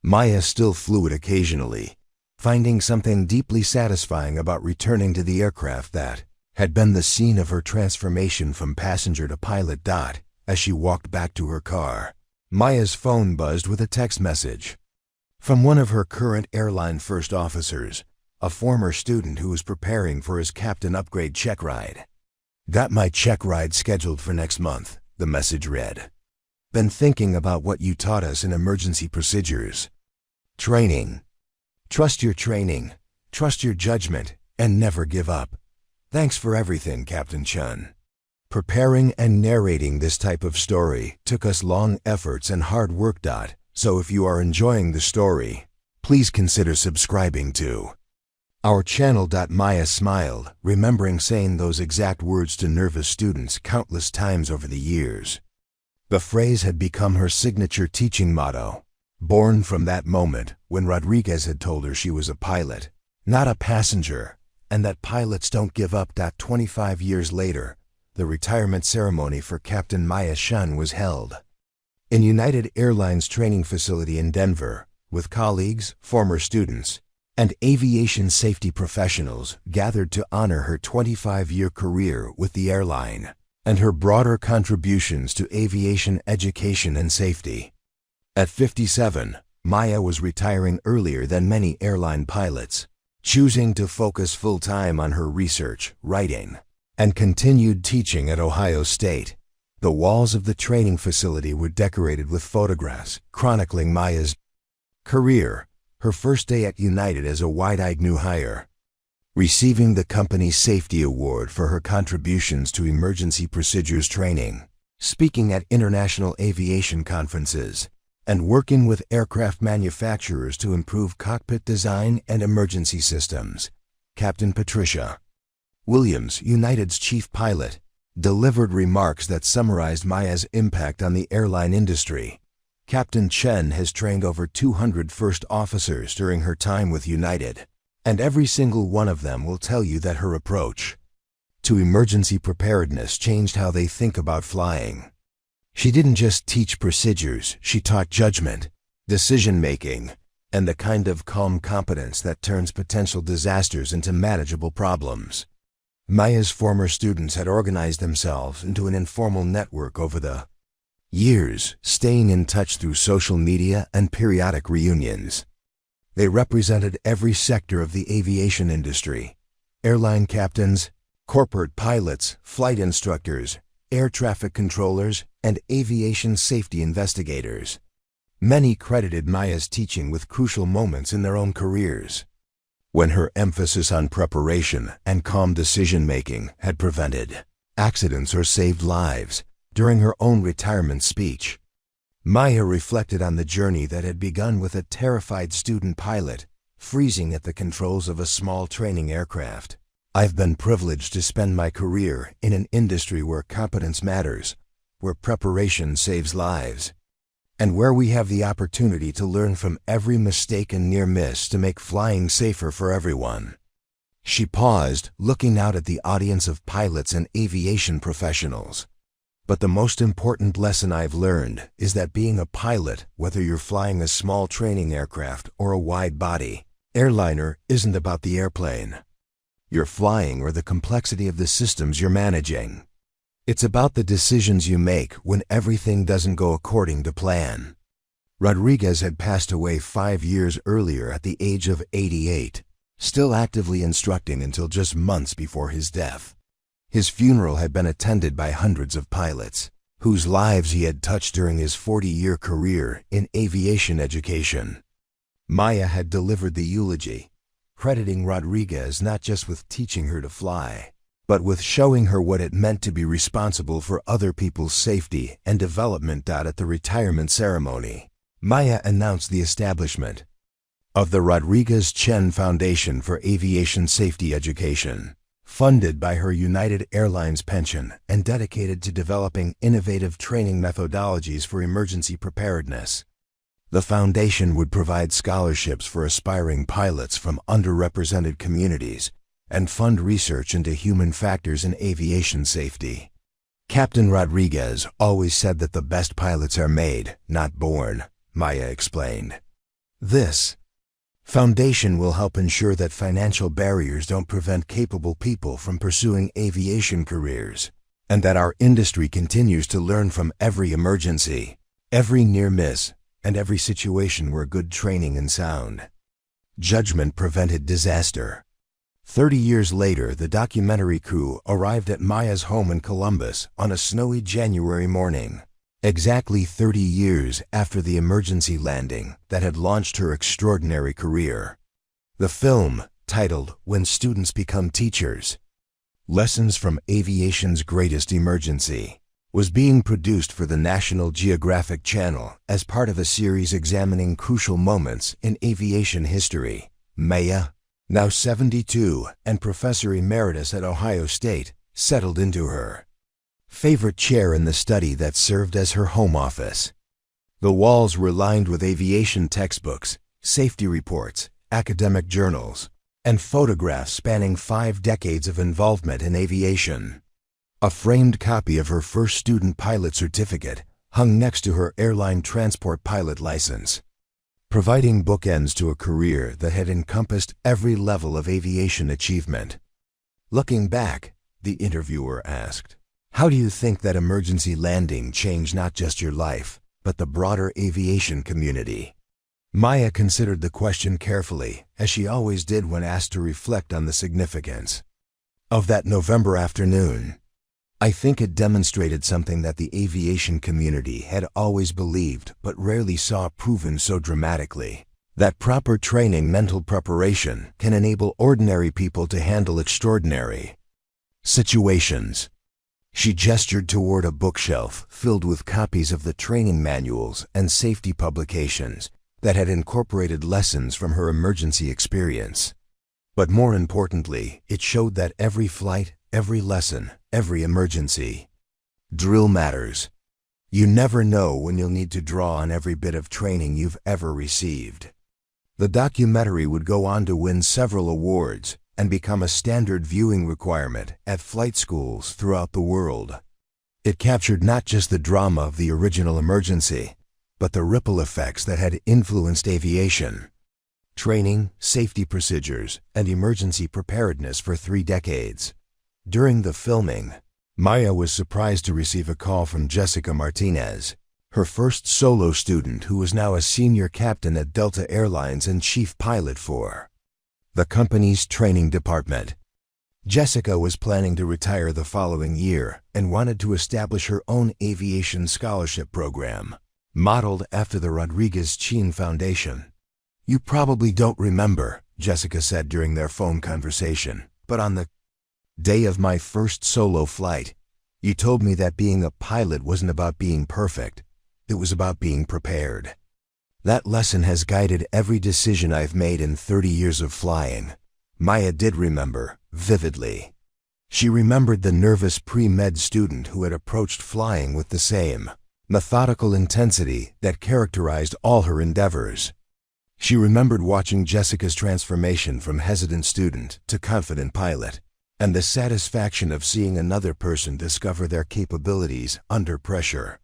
Maya still flew it occasionally, finding something deeply satisfying about returning to the aircraft that had been the scene of her transformation from passenger to pilot. As she walked back to her car, Maya's phone buzzed with a text message from one of her current airline first officers, a former student who was preparing for his captain upgrade check ride. "Got my check ride scheduled for next month," the message read. "Been thinking about what you taught us in emergency procedures. Training. Trust your training, trust your judgment, and never give up. Thanks for everything, Captain Chen." Preparing and narrating this type of story took us long efforts and hard work. So if you are enjoying the story, please consider subscribing to our channel. Maya smiled, remembering saying those exact words to nervous students countless times over the years. The phrase had become her signature teaching motto, born from that moment when Rodriguez had told her she was a pilot, not a passenger, and that pilots don't give up. 25 years later, the retirement ceremony for Captain Maya Chen was held in United Airlines training facility in Denver, with colleagues, former students, and aviation safety professionals gathered to honor her 25-year career with the airline and her broader contributions to aviation education and safety. At 57, Maya was retiring earlier than many airline pilots, choosing to focus full-time on her research, writing, and continued teaching at Ohio State. The walls of the training facility were decorated with photographs chronicling Maya's career, her first day at United as a wide-eyed new hire, receiving the company's safety award for her contributions to emergency procedures training, speaking at international aviation conferences, and working with aircraft manufacturers to improve cockpit design and emergency systems. Captain Patricia Williams, United's chief pilot, delivered remarks that summarized Maya's impact on the airline industry. Captain Chen has trained over 200 first officers during her time with United, And every single one of them will tell you that her approach to emergency preparedness changed how they think about flying. She didn't just teach procedures, she taught judgment, decision-making, and the kind of calm competence that turns potential disasters into manageable problems. Maya's former students had organized themselves into an informal network over the years, staying in touch through social media and periodic reunions. They represented every sector of the aviation industry: airline captains, corporate pilots, flight instructors, air traffic controllers, and aviation safety investigators. Many credited Maya's teaching with crucial moments in their own careers, when her emphasis on preparation and calm decision-making had prevented accidents or saved lives. During her own retirement speech, Maya reflected on the journey that had begun with a terrified student pilot freezing at the controls of a small training aircraft. "I've been privileged to spend my career in an industry where competence matters, where preparation saves lives, and where we have the opportunity to learn from every mistake and near miss to make flying safer for everyone." She paused, looking out at the audience of pilots and aviation professionals. "But the most important lesson I've learned is that being a pilot, whether you're flying a small training aircraft or a wide-body airliner, isn't about the airplane you're flying or the complexity of the systems you're managing. It's about the decisions you make when everything doesn't go according to plan." Rodriguez had passed away 5 years earlier at the age of 88, still actively instructing until just months before his death. His funeral had been attended by hundreds of pilots, whose lives he had touched during his 40-year career in aviation education. Maya had delivered the eulogy, crediting Rodriguez not just with teaching her to fly, but with showing her what it meant to be responsible for other people's safety and development. At the retirement ceremony, Maya announced the establishment of the Rodriguez-Chen Foundation for Aviation Safety Education, funded by her United Airlines pension and dedicated to developing innovative training methodologies for emergency preparedness. The foundation would provide scholarships for aspiring pilots from underrepresented communities and fund research into human factors in aviation safety. "Captain Rodriguez always said that the best pilots are made, not born," Maya explained. "This foundation will help ensure that financial barriers don't prevent capable people from pursuing aviation careers, and that our industry continues to learn from every emergency, every near miss, and every situation where good training and sound judgment prevented disaster." 30 years later, the documentary crew arrived at Maya's home in Columbus on a snowy January morning, exactly 30 years after the emergency landing that had launched her extraordinary career. The film, titled "When Students Become Teachers: Lessons from Aviation's Greatest Emergency," was being produced for the National Geographic Channel as part of a series examining crucial moments in aviation history. Maya, now 72 and professor emeritus at Ohio State, settled into her favorite chair in the study that served as her home office. The walls were lined with aviation textbooks, safety reports, academic journals, and photographs spanning 5 decades of involvement in aviation. A framed copy of her first student pilot certificate hung next to her airline transport pilot license, providing bookends to a career that had encompassed every level of aviation achievement. Looking back, the interviewer asked, "How do you think that emergency landing changed not just your life, but the broader aviation community?" Maya considered the question carefully, as she always did when asked to reflect on the significance of that November afternoon. "I think it demonstrated something that the aviation community had always believed but rarely saw proven so dramatically: that proper training, mental preparation, can enable ordinary people to handle extraordinary situations." She gestured toward a bookshelf filled with copies of the training manuals and safety publications that had incorporated lessons from her emergency experience. But more importantly, it showed that every flight, every lesson, every emergency drill matters. You never know when you'll need to draw on every bit of training you've ever received. The documentary would go on to win several awards and become a standard viewing requirement at flight schools throughout the world. It captured not just the drama of the original emergency, but the ripple effects that had influenced aviation, training, safety procedures, and emergency preparedness for 3 decades. During the filming, Maya was surprised to receive a call from Jessica Martinez, her first solo student who was now a senior captain at Delta Airlines and chief pilot for the company's training department. Jessica was planning to retire the following year and wanted to establish her own aviation scholarship program, modeled after the Rodriguez-Chen Foundation. "You probably don't remember," Jessica said during their phone conversation, "but on the day of my first solo flight, you told me that being a pilot wasn't about being perfect. It was about being prepared. That lesson has guided every decision I've made in 30 years of flying." Maya did remember, vividly. She remembered the nervous pre-med student who had approached flying with the same methodical intensity that characterized all her endeavors. She remembered watching Jessica's transformation from hesitant student to confident pilot, and the satisfaction of seeing another person discover their capabilities under pressure.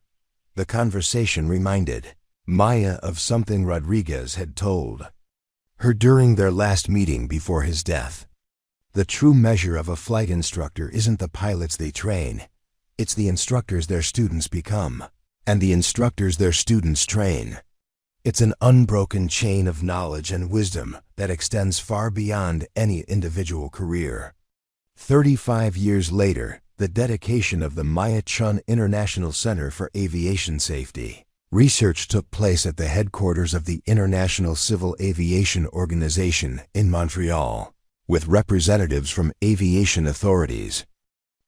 The conversation reminded Maya of something Rodriguez had told her during their last meeting before his death. The true measure of a flight instructor isn't the pilots they train, it's the instructors their students become, and the instructors their students train. It's an unbroken chain of knowledge and wisdom that extends far beyond any individual career. 35 years later, the dedication of the Maya Chen International Center for Aviation Safety research took place at the headquarters of the International Civil Aviation Organization in Montreal, with representatives from aviation authorities,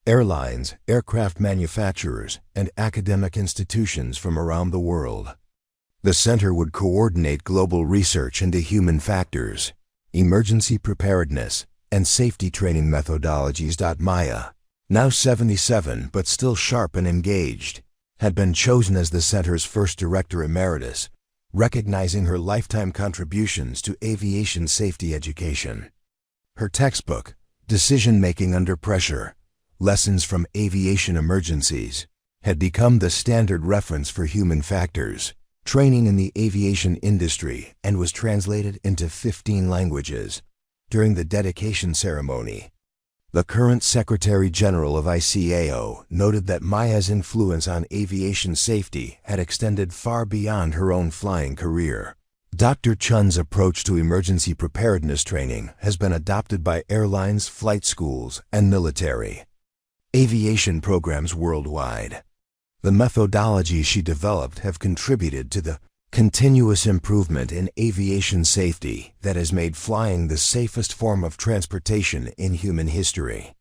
airlines, aircraft manufacturers, and academic institutions from around the world. The center would coordinate global research into human factors, emergency preparedness, and safety training methodologies. Maya, now 77 but still sharp and engaged, had been chosen as the center's first director emeritus, recognizing her lifetime contributions to aviation safety education. Her textbook, Decision-Making Under Pressure, Lessons from Aviation Emergencies, had become the standard reference for human factors training in the aviation industry and was translated into 15 languages. During the dedication ceremony, the current Secretary General of ICAO noted that Maya's influence on aviation safety had extended far beyond her own flying career. Dr. Chen's approach to emergency preparedness training has been adopted by airlines, flight schools, and military aviation programs worldwide. The methodologies she developed have contributed to the continuous improvement in aviation safety that has made flying the safest form of transportation in human history.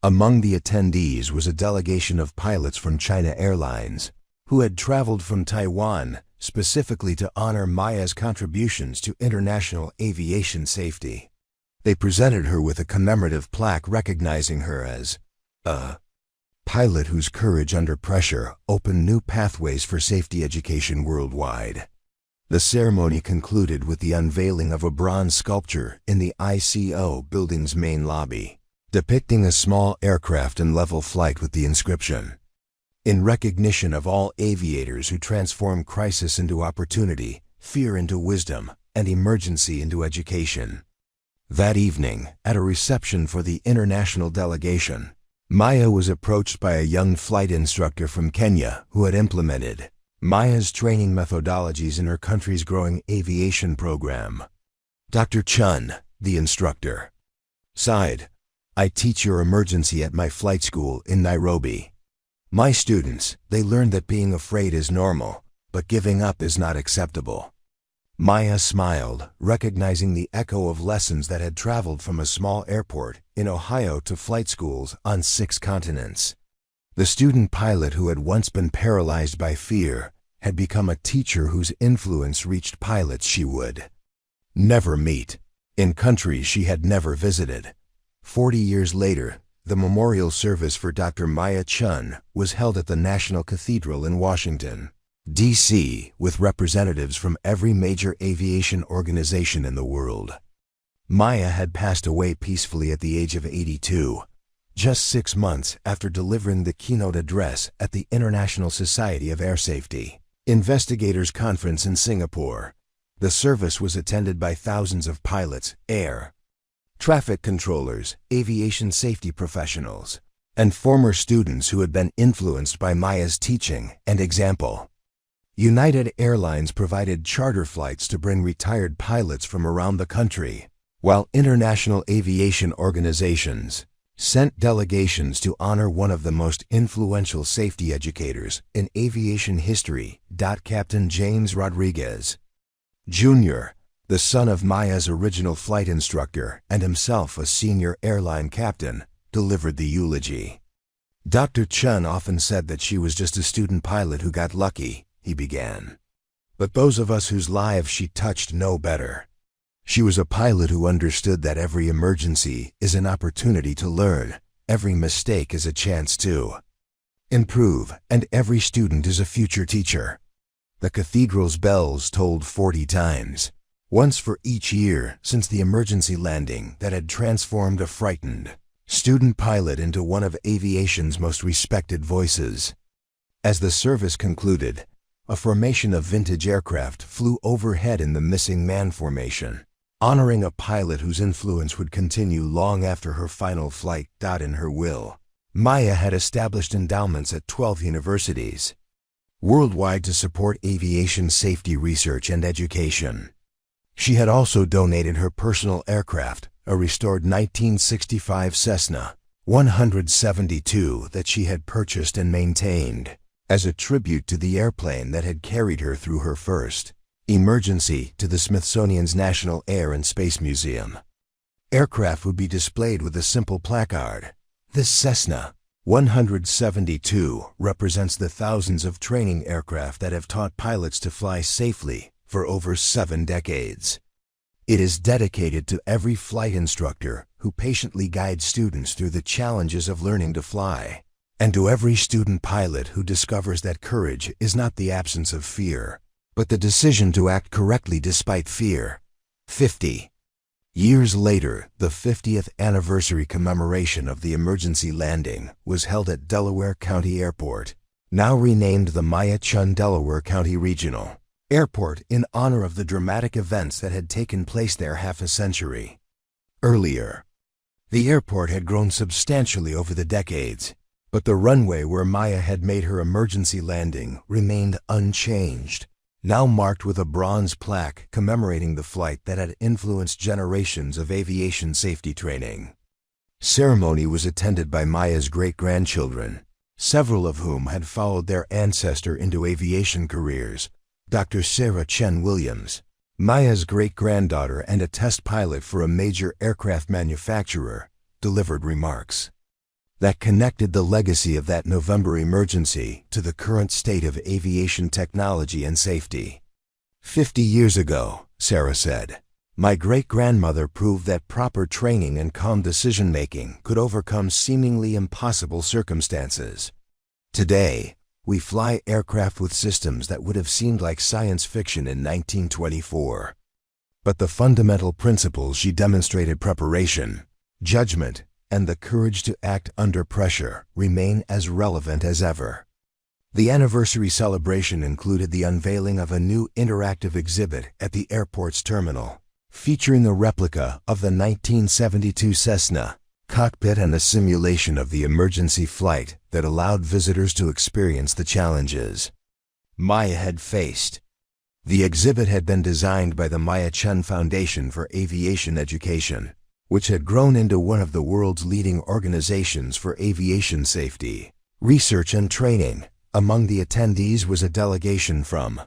Among the attendees was a delegation of pilots from China Airlines, who had traveled from Taiwan specifically to honor Maya's contributions to international aviation safety. They presented her with a commemorative plaque recognizing her as a pilot whose courage under pressure opened new pathways for safety education worldwide. The ceremony concluded with the unveiling of a bronze sculpture in the ICO building's main lobby, depicting a small aircraft in level flight with the inscription, "In recognition of all aviators who transform crisis into opportunity, fear into wisdom, and emergency into education." That evening, at a reception for the international delegation, Maya was approached by a young flight instructor from Kenya who had implemented Maya's training methodologies in her country's growing aviation program. Dr. Chen, the instructor, sighed, "I teach your emergency at my flight school in Nairobi. My students, they learn that being afraid is normal, but giving up is not acceptable." Maya smiled, recognizing the echo of lessons that had traveled from a small airport in Ohio to flight schools on 6 continents. The student pilot who had once been paralyzed by fear had become a teacher whose influence reached pilots she would never meet, in countries she had never visited. 40 years later, the memorial service for Dr. Maya Chen was held at the National Cathedral in Washington. D.C., with representatives from every major aviation organization in the world. Maya had passed away peacefully at the age of 82, just 6 months after delivering the keynote address at the International Society of Air Safety Investigators Conference in Singapore. The service was attended by thousands of pilots, air traffic controllers, aviation safety professionals, and former students who had been influenced by Maya's teaching and example. United Airlines provided charter flights to bring retired pilots from around the country, while international aviation organizations sent delegations to honor one of the most influential safety educators in aviation history, Captain James Rodriguez Jr., the son of Maya's original flight instructor and himself a senior airline captain, delivered the eulogy. Dr. Chen often said that she was just a student pilot who got lucky, he began. But those of us whose lives she touched know better. She was a pilot who understood that every emergency is an opportunity to learn, every mistake is a chance to improve, and every student is a future teacher. The cathedral's bells tolled 40 times, once for each year since the emergency landing that had transformed a frightened student pilot into one of aviation's most respected voices. As the service concluded, a formation of vintage aircraft flew overhead in the missing man formation, honoring a pilot whose influence would continue long after her final flight. In her will, Maya had established endowments at 12 universities worldwide to support aviation safety research and education. She had also donated her personal aircraft, a restored 1965 Cessna 172 that she had purchased and maintained, as a tribute to the airplane that had carried her through her first emergency, to the Smithsonian's National Air and Space Museum. Aircraft would be displayed with a simple placard. This Cessna 172 represents the thousands of training aircraft that have taught pilots to fly safely for over 7 decades. It is dedicated to every flight instructor who patiently guides students through the challenges of learning to fly, and to every student pilot who discovers that courage is not the absence of fear, but the decision to act correctly despite fear. 50 years later, the 50th anniversary commemoration of the emergency landing was held at Delaware County Airport, now renamed the Maya Chen Delaware County Regional Airport, in honor of the dramatic events that had taken place there half a century earlier. The airport had grown substantially over the decades, but the runway where Maya had made her emergency landing remained unchanged, now marked with a bronze plaque commemorating the flight that had influenced generations of aviation safety training. Ceremony was attended by Maya's great-grandchildren, several of whom had followed their ancestor into aviation careers. Dr. Sarah Chen Williams, Maya's great-granddaughter and a test pilot for a major aircraft manufacturer, delivered remarks that connected the legacy of that November emergency to the current state of aviation technology and safety. 50 years ago, Sarah said, my great-grandmother proved that proper training and calm decision-making could overcome seemingly impossible circumstances. Today, we fly aircraft with systems that would have seemed like science fiction in 1924. But the fundamental principles she demonstrated, preparation, judgment, and the courage to act under pressure, remain as relevant as ever. The anniversary celebration included the unveiling of a new interactive exhibit at the airport's terminal, featuring a replica of the 1972 Cessna cockpit and a simulation of the emergency flight that allowed visitors to experience the challenges Maya had faced. The exhibit had been designed by the Maya Chen Foundation for Aviation Education, which had grown into one of the world's leading organizations for aviation safety, research and training. Among the attendees was a delegation from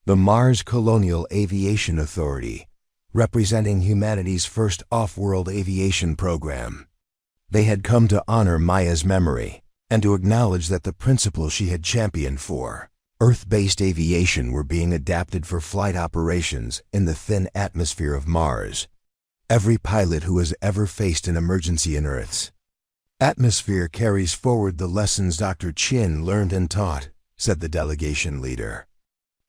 the Mars Colonial Aviation Authority, representing humanity's first off-world aviation program. They had come to honor Maya's memory and to acknowledge that the principles she had championed for Earth-based aviation were being adapted for flight operations in the thin atmosphere of Mars. Every pilot who has ever faced an emergency in Earth's atmosphere carries forward the lessons Dr. Chen learned and taught, said the delegation leader.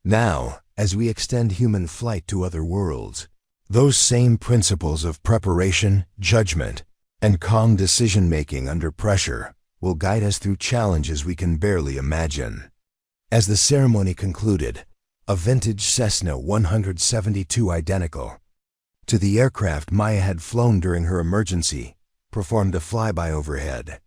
Now, as we extend human flight to other worlds, those same principles of preparation, judgment, and calm decision-making under pressure will guide us through challenges we can barely imagine. As the ceremony concluded, a vintage Cessna 172 identical to the aircraft Maya had flown during her emergency performed a flyby overhead.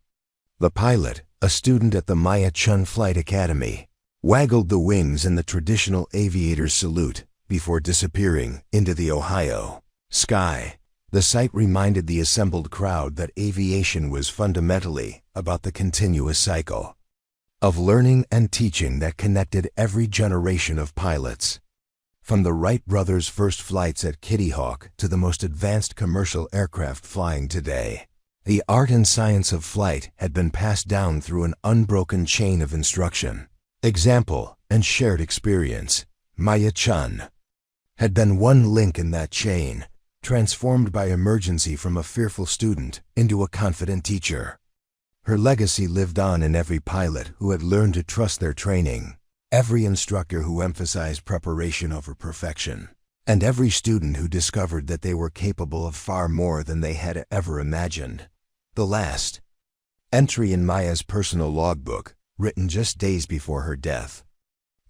The pilot, a student at the Chen Flight Academy, waggled the wings in the traditional aviator's salute before disappearing into the Ohio sky. The sight reminded the assembled crowd that aviation was fundamentally about the continuous cycle of learning and teaching that connected every generation of pilots. From the Wright brothers' first flights at Kitty Hawk to the most advanced commercial aircraft flying today, the art and science of flight had been passed down through an unbroken chain of instruction, example, and shared experience. Maya Chen had been one link in that chain, transformed by emergency from a fearful student into a confident teacher. Her legacy lived on in every pilot who had learned to trust their training, every instructor who emphasized preparation over perfection, and every student who discovered that they were capable of far more than they had ever imagined. The last entry in Maya's personal logbook, written just days before her death,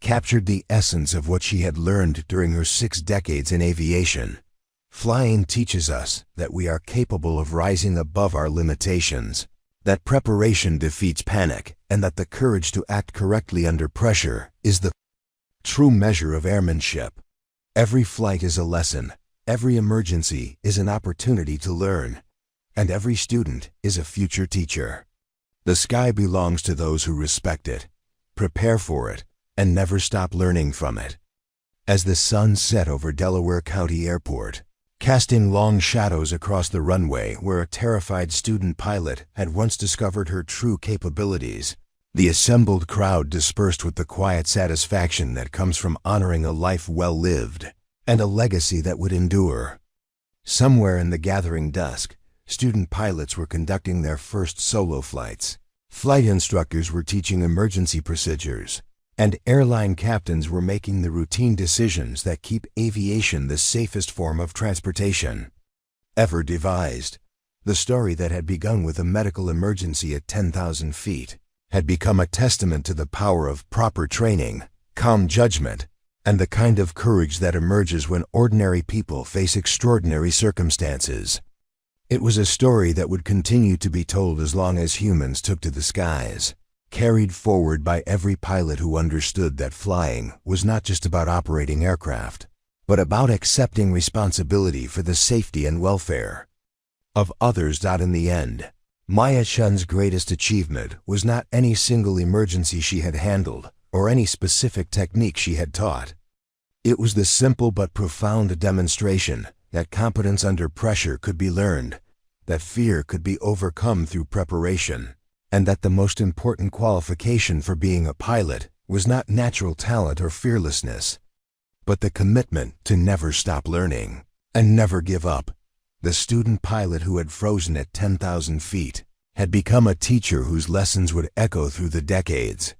captured the essence of what she had learned during her 6 decades in aviation. Flying teaches us that we are capable of rising above our limitations, that preparation defeats panic, and that the courage to act correctly under pressure is the true measure of airmanship. Every flight is a lesson, every emergency is an opportunity to learn, and every student is a future teacher. The sky belongs to those who respect it, prepare for it, and never stop learning from it. As the sun set over Delaware County Airport, casting long shadows across the runway where a terrified student pilot had once discovered her true capabilities, the assembled crowd dispersed with the quiet satisfaction that comes from honoring a life well lived and a legacy that would endure. Somewhere in the gathering dusk, student pilots were conducting their first solo flights. Flight instructors were teaching emergency procedures, and airline captains were making the routine decisions that keep aviation the safest form of transportation ever devised. The story that had begun with a medical emergency at 10,000 feet had become a testament to the power of proper training, calm judgment, and the kind of courage that emerges when ordinary people face extraordinary circumstances. It was a story that would continue to be told as long as humans took to the skies, carried forward by every pilot who understood that flying was not just about operating aircraft, but about accepting responsibility for the safety and welfare of others. In the end, Maya Chen's greatest achievement was not any single emergency she had handled or any specific technique she had taught. It was the simple but profound demonstration that competence under pressure could be learned, that fear could be overcome through preparation, and that the most important qualification for being a pilot was not natural talent or fearlessness, but the commitment to never stop learning and never give up. The student pilot who had frozen at 10,000 feet had become a teacher whose lessons would echo through the decades,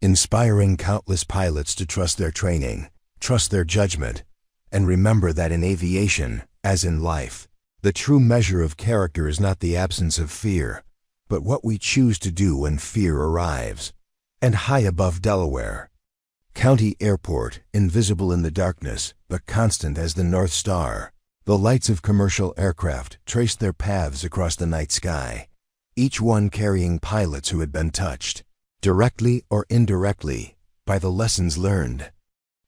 inspiring countless pilots to trust their training, trust their judgment, and remember that in aviation, as in life, the true measure of character is not the absence of fear, but what we choose to do when fear arrives. And high above Delaware County Airport, invisible in the darkness, but constant as the North Star, the lights of commercial aircraft traced their paths across the night sky, each one carrying pilots who had been touched, directly or indirectly, by the lessons learned.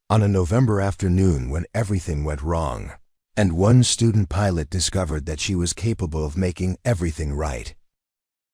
On a November afternoon when everything went wrong, and one student pilot discovered that she was capable of making everything right,